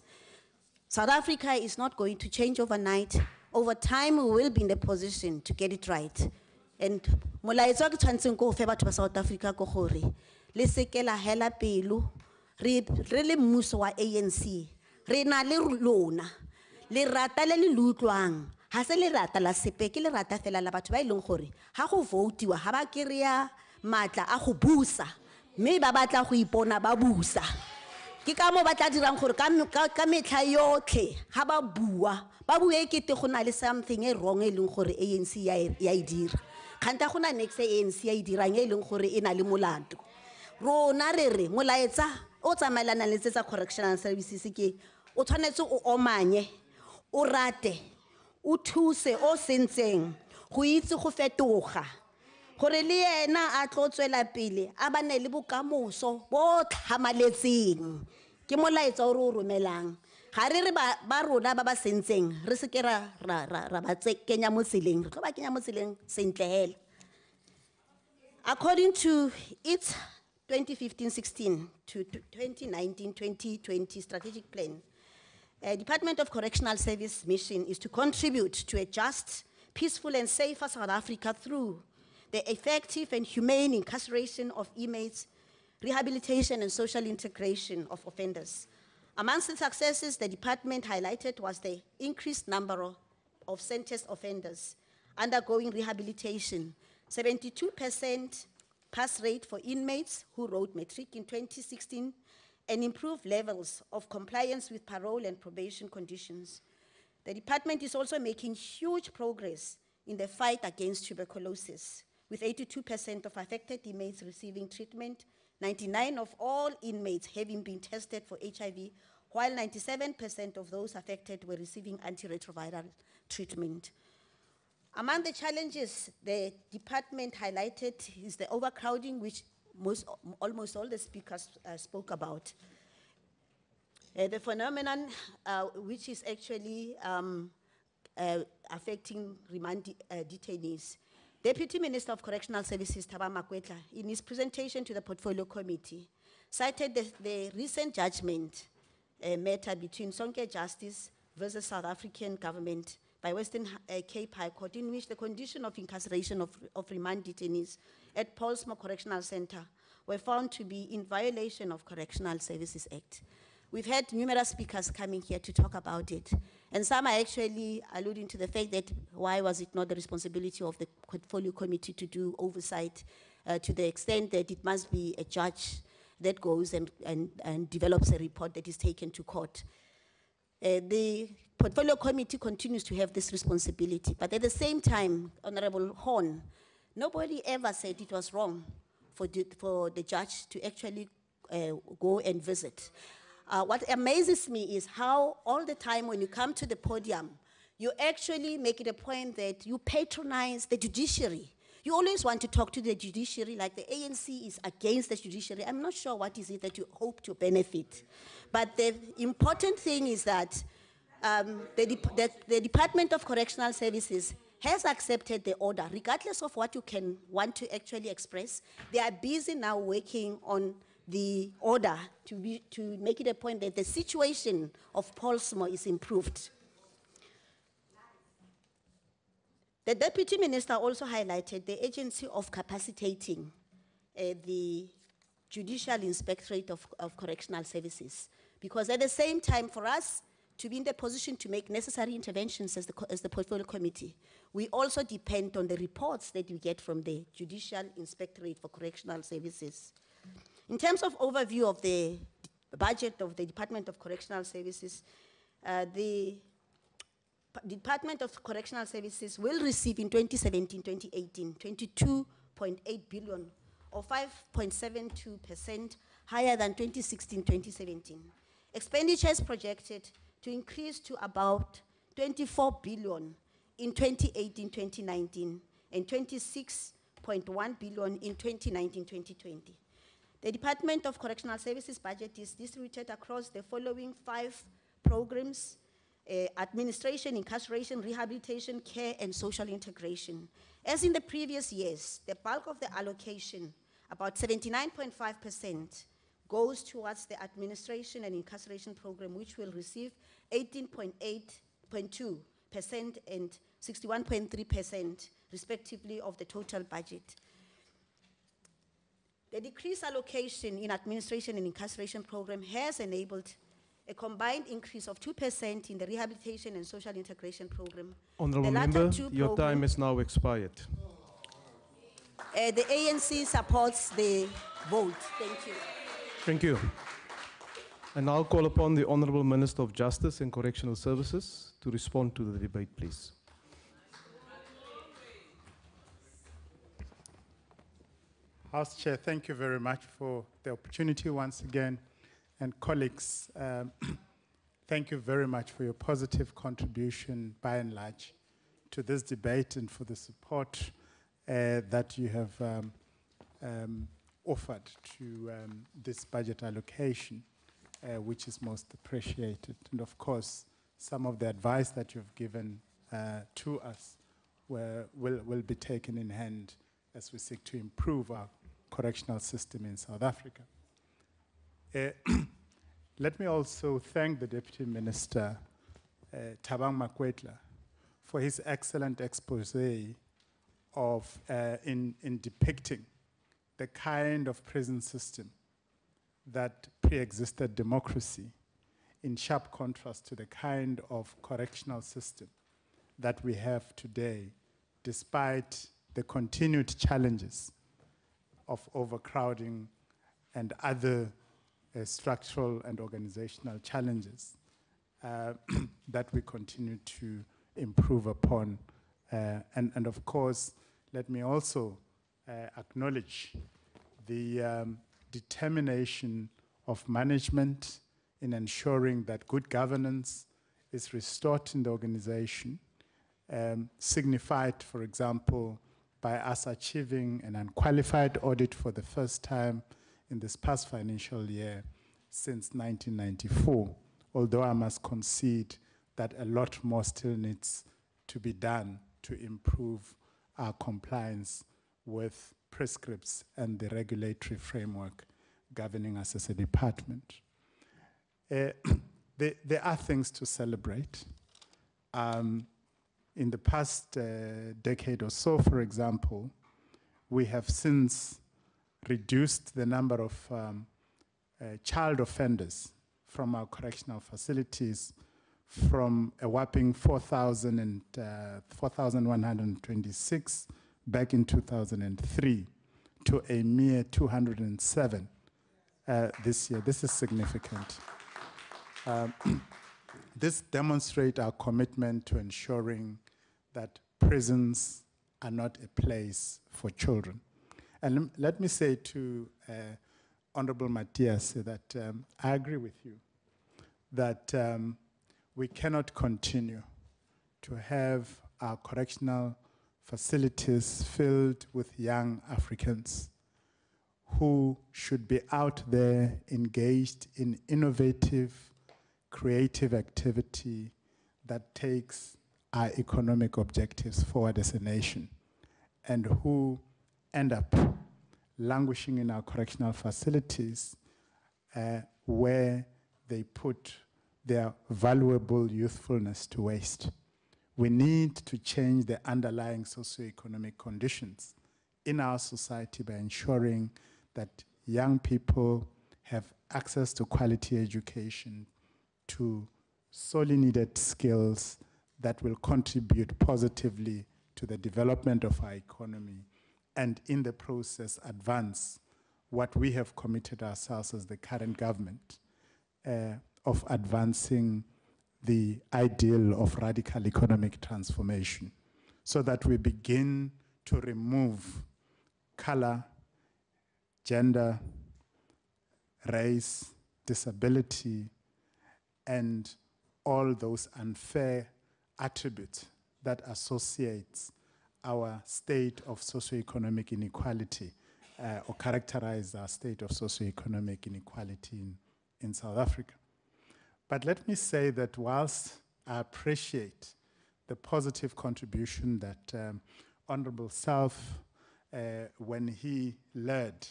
Speaker 16: South Africa is not going to change overnight. Over time, we will be in the position to get it right. And molaetsa ke tshwantseng go fe batho ba South Africa go gore le seke la hela pelo re le mmuso wa ANC re na le lona le rata le lutlwang ha se le rata la sepe ke le rata fela la batho ba ileng gore ha go votiwa ha ba kerea matla a go busa mme ba batla go ipona ba busa ke ka mo batla dirang gore ka metlha yotlhe ha ba bua ba bue ekete go na le something e wrong e leng gore ANC ya idira khanta gona next ANC ya idirang e leng gore ena le molato rona re molaetsa o tsamaelana le tsa correctional services ke o tshwanetse o omanye o rate o thuse o sentseng go itse go fetoga gore le yena a tlotswela pele a bane le bokamoso bo tlhamaletseng ke molaetsa o re romelang ga re ba rona ba ba sentseng re se ke ra ba kenya mo tseleng re tlo ba kenya mo tseleng sentle hela. According to its 2015-16 to 2019-2020 strategic plan, Department of Correctional Service mission is to contribute to a just, peaceful and safer South Africa through the effective and humane incarceration of inmates, rehabilitation and social integration of offenders. Amongst the successes the department highlighted was the increased number of sentenced offenders undergoing rehabilitation. 72% pass rate for inmates who wrote matric in 2016, and improved levels of compliance with parole and probation conditions. The department is also making huge progress in the fight against tuberculosis, with 82% of affected inmates receiving treatment, 99% of all inmates having been tested for HIV, while 97% of those affected were receiving antiretroviral treatment. Among the challenges the department highlighted is the overcrowding, which almost all the speakers spoke about. The phenomenon which is actually affecting remand detainees. Deputy Minister of Correctional Services, Thabang Makwetla, in his presentation to the Portfolio Committee, cited the recent judgment matter between Sonke Justice versus South African government by Western Cape High Court, in which the condition of incarceration of remand detainees at Paulsmoor Correctional Center were found to be in violation of Correctional Services Act. We've had numerous speakers coming here to talk about it, and some are actually alluding to the fact that why was it not the responsibility of the Portfolio Committee to do oversight to the extent that it must be a judge that goes and develops a report that is taken to court. The Portfolio Committee continues to have this responsibility, but at the same time, Honorable Horn, nobody ever said it was wrong for the judge to actually go and visit. What amazes me is how all the time when you come to the podium, you actually make it a point that you patronize the judiciary. You always want to talk to the judiciary like the ANC is against the judiciary. I'm not sure what is it that you hope to benefit. But the important thing is that the Department of Correctional Services has accepted the order, regardless of what you can want to actually express. They are busy now working on the order to make it a point that the situation of Paulsmoor is improved. The Deputy Minister also highlighted the agency of capacitating the Judicial Inspectorate of Correctional Services, because at the same time, for us to be in the position to make necessary interventions as the Portfolio Committee, we also depend on the reports that we get from the Judicial Inspectorate for Correctional Services. In terms of overview of the budget of the Department of Correctional Services, the Department of Correctional Services will receive in 2017-2018 22.8 billion, or 5.72% higher than 2016-2017. Expenditures projected to increase to about 24 billion in 2018-2019 and 26.1 billion in 2019-2020. The Department of Correctional Services budget is distributed across the following 5 programs: administration, incarceration, rehabilitation, care, and social integration. As in the previous years, the bulk of the allocation, about 79.5%, goes towards the administration and incarceration program, which will receive 18.2% and 61.3% respectively of the total budget. The decreased allocation in administration and incarceration program has enabled a combined increase of 2% in the rehabilitation and social integration program.
Speaker 2: Honourable Member, your time has now expired.
Speaker 16: The ANC supports the vote. Thank you.
Speaker 2: Thank you. I now call upon the Honourable Minister of Justice and Correctional Services to respond to the debate, please.
Speaker 1: House Chair, thank you very much for the opportunity once again. And colleagues, thank you very much for your positive contribution, by and large, to this debate and for the support that you have offered to this budget allocation, which is most appreciated. And of course, some of the advice that you've given to us will be taken in hand as we seek to improve our correctional system in South Africa. Let me also thank the Deputy Minister, Thabang Makwetla, for his excellent expose of in depicting the kind of prison system that pre-existed democracy, in sharp contrast to the kind of correctional system that we have today, despite the continued challenges of overcrowding and other structural and organizational challenges that we continue to improve upon. And of course, let me also acknowledge the determination of management in ensuring that good governance is restored in the organization, signified, for example, by us achieving an unqualified audit for the first time in this past financial year since 1994, although I must concede that a lot more still needs to be done to improve our compliance with prescripts and the regulatory framework governing us as a department. There are things to celebrate. In the past decade or so, for example, we have since reduced the number of child offenders from our correctional facilities from a whopping 4,126 back in 2003 to a mere 207 this year. This is significant. This demonstrates our commitment to ensuring that prisons are not a place for children. And let me say to Honorable Matthias that I agree with you that we cannot continue to have our correctional facilities filled with young Africans who should be out there engaged in innovative, creative activity that takes our economic objectives forward as a nation, and who end up languishing in our correctional facilities where they put their valuable youthfulness to waste. We need to change the underlying socioeconomic conditions in our society by ensuring that young people have access to quality education, to sorely needed skills that will contribute positively to the development of our economy, and in the process advance what we have committed ourselves as the current government of advancing the ideal of radical economic transformation, so that we begin to remove color, gender, race, disability, and all those unfair attributes that associates our state of socioeconomic inequality or characterize our state of socioeconomic inequality in South Africa. But let me say that whilst I appreciate the positive contribution that Honorable Self, when he led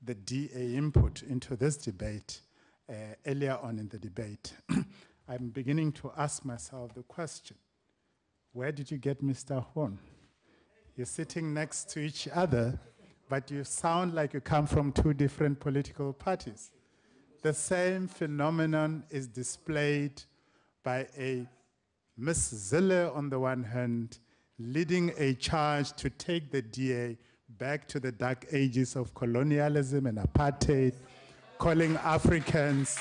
Speaker 1: the DA input into this debate earlier on in the debate, I'm beginning to ask myself the question, where did you get Mr. Horn? You're sitting next to each other, but you sound like you come from two different political parties. The same phenomenon is displayed by a Ms. Zille on the one hand, leading a charge to take the DA back to the dark ages of colonialism and apartheid, calling Africans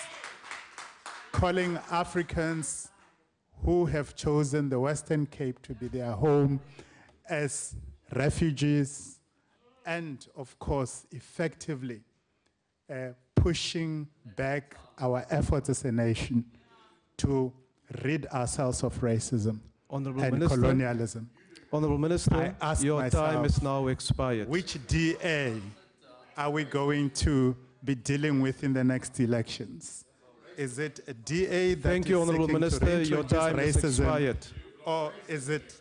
Speaker 1: who have chosen the Western Cape to be their home as refugees, and of course, effectively pushing back our efforts as a nation to rid ourselves of racism and colonialism.
Speaker 2: Honorable Minister, your time is now expired.
Speaker 1: Which DA are we going to be dealing with in the next elections? Is it a DA that
Speaker 2: Thank you, Honorable Minister. Your time is expired.
Speaker 1: Or is it,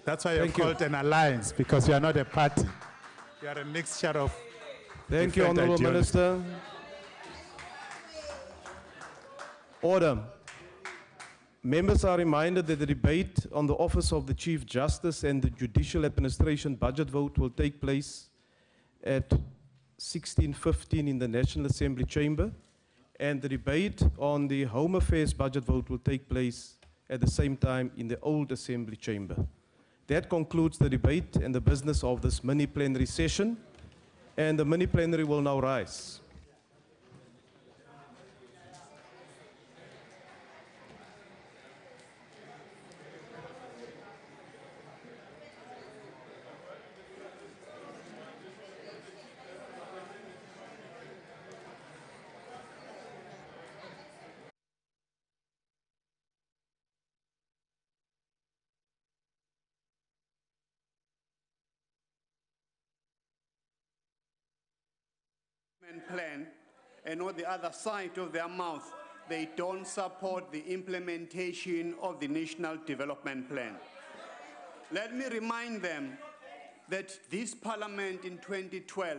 Speaker 1: that's why you're called an alliance, because you are not a party. You are a mixture of
Speaker 2: Thank you, Honorable Minister. Order. Members are reminded that the debate on the office of the Chief Justice and the Judicial Administration budget vote will take place at 16:15 in the National Assembly chamber, and the debate on the Home Affairs budget vote will take place at the same time in the old Assembly chamber. That concludes the debate and the business of this mini plenary session, and the mini plenary will now rise.
Speaker 17: Plan, and on the other side of their mouth, they don't support the implementation of the National Development Plan. Let me remind them that this Parliament in 2012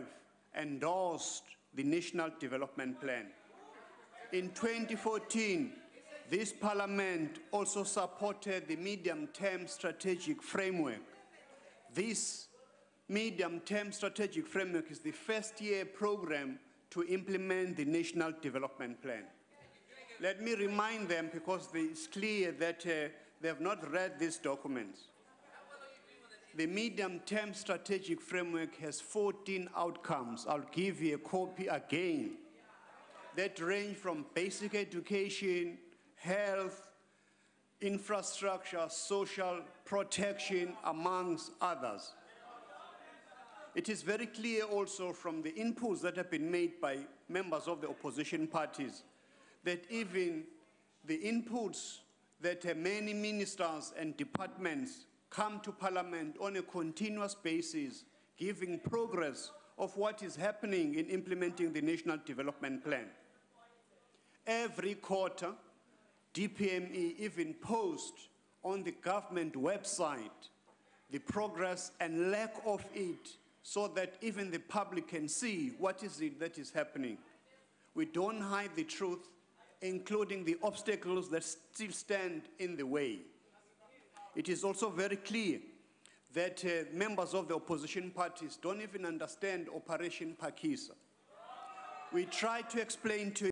Speaker 17: endorsed the National Development Plan. In 2014, this Parliament also supported the medium-term strategic framework. This medium-term strategic framework is the first-year program to implement the National Development Plan. Let me remind them, because it's clear that they have not read these documents. The medium-term strategic framework has 14 outcomes. I'll give you a copy again, that range from basic education, health, infrastructure, social protection, amongst others. It is very clear also from the inputs that have been made by members of the opposition parties that even the inputs that many ministers and departments come to Parliament on a continuous basis, giving progress of what is happening in implementing the National Development Plan. Every quarter, DPME even posts on the government website the progress and lack of it, so that even the public can see what is it that is happening. We don't hide the truth, including the obstacles that still stand in the way. It is also very clear that members of the opposition parties don't even understand Operation Phakisa. We try to explain to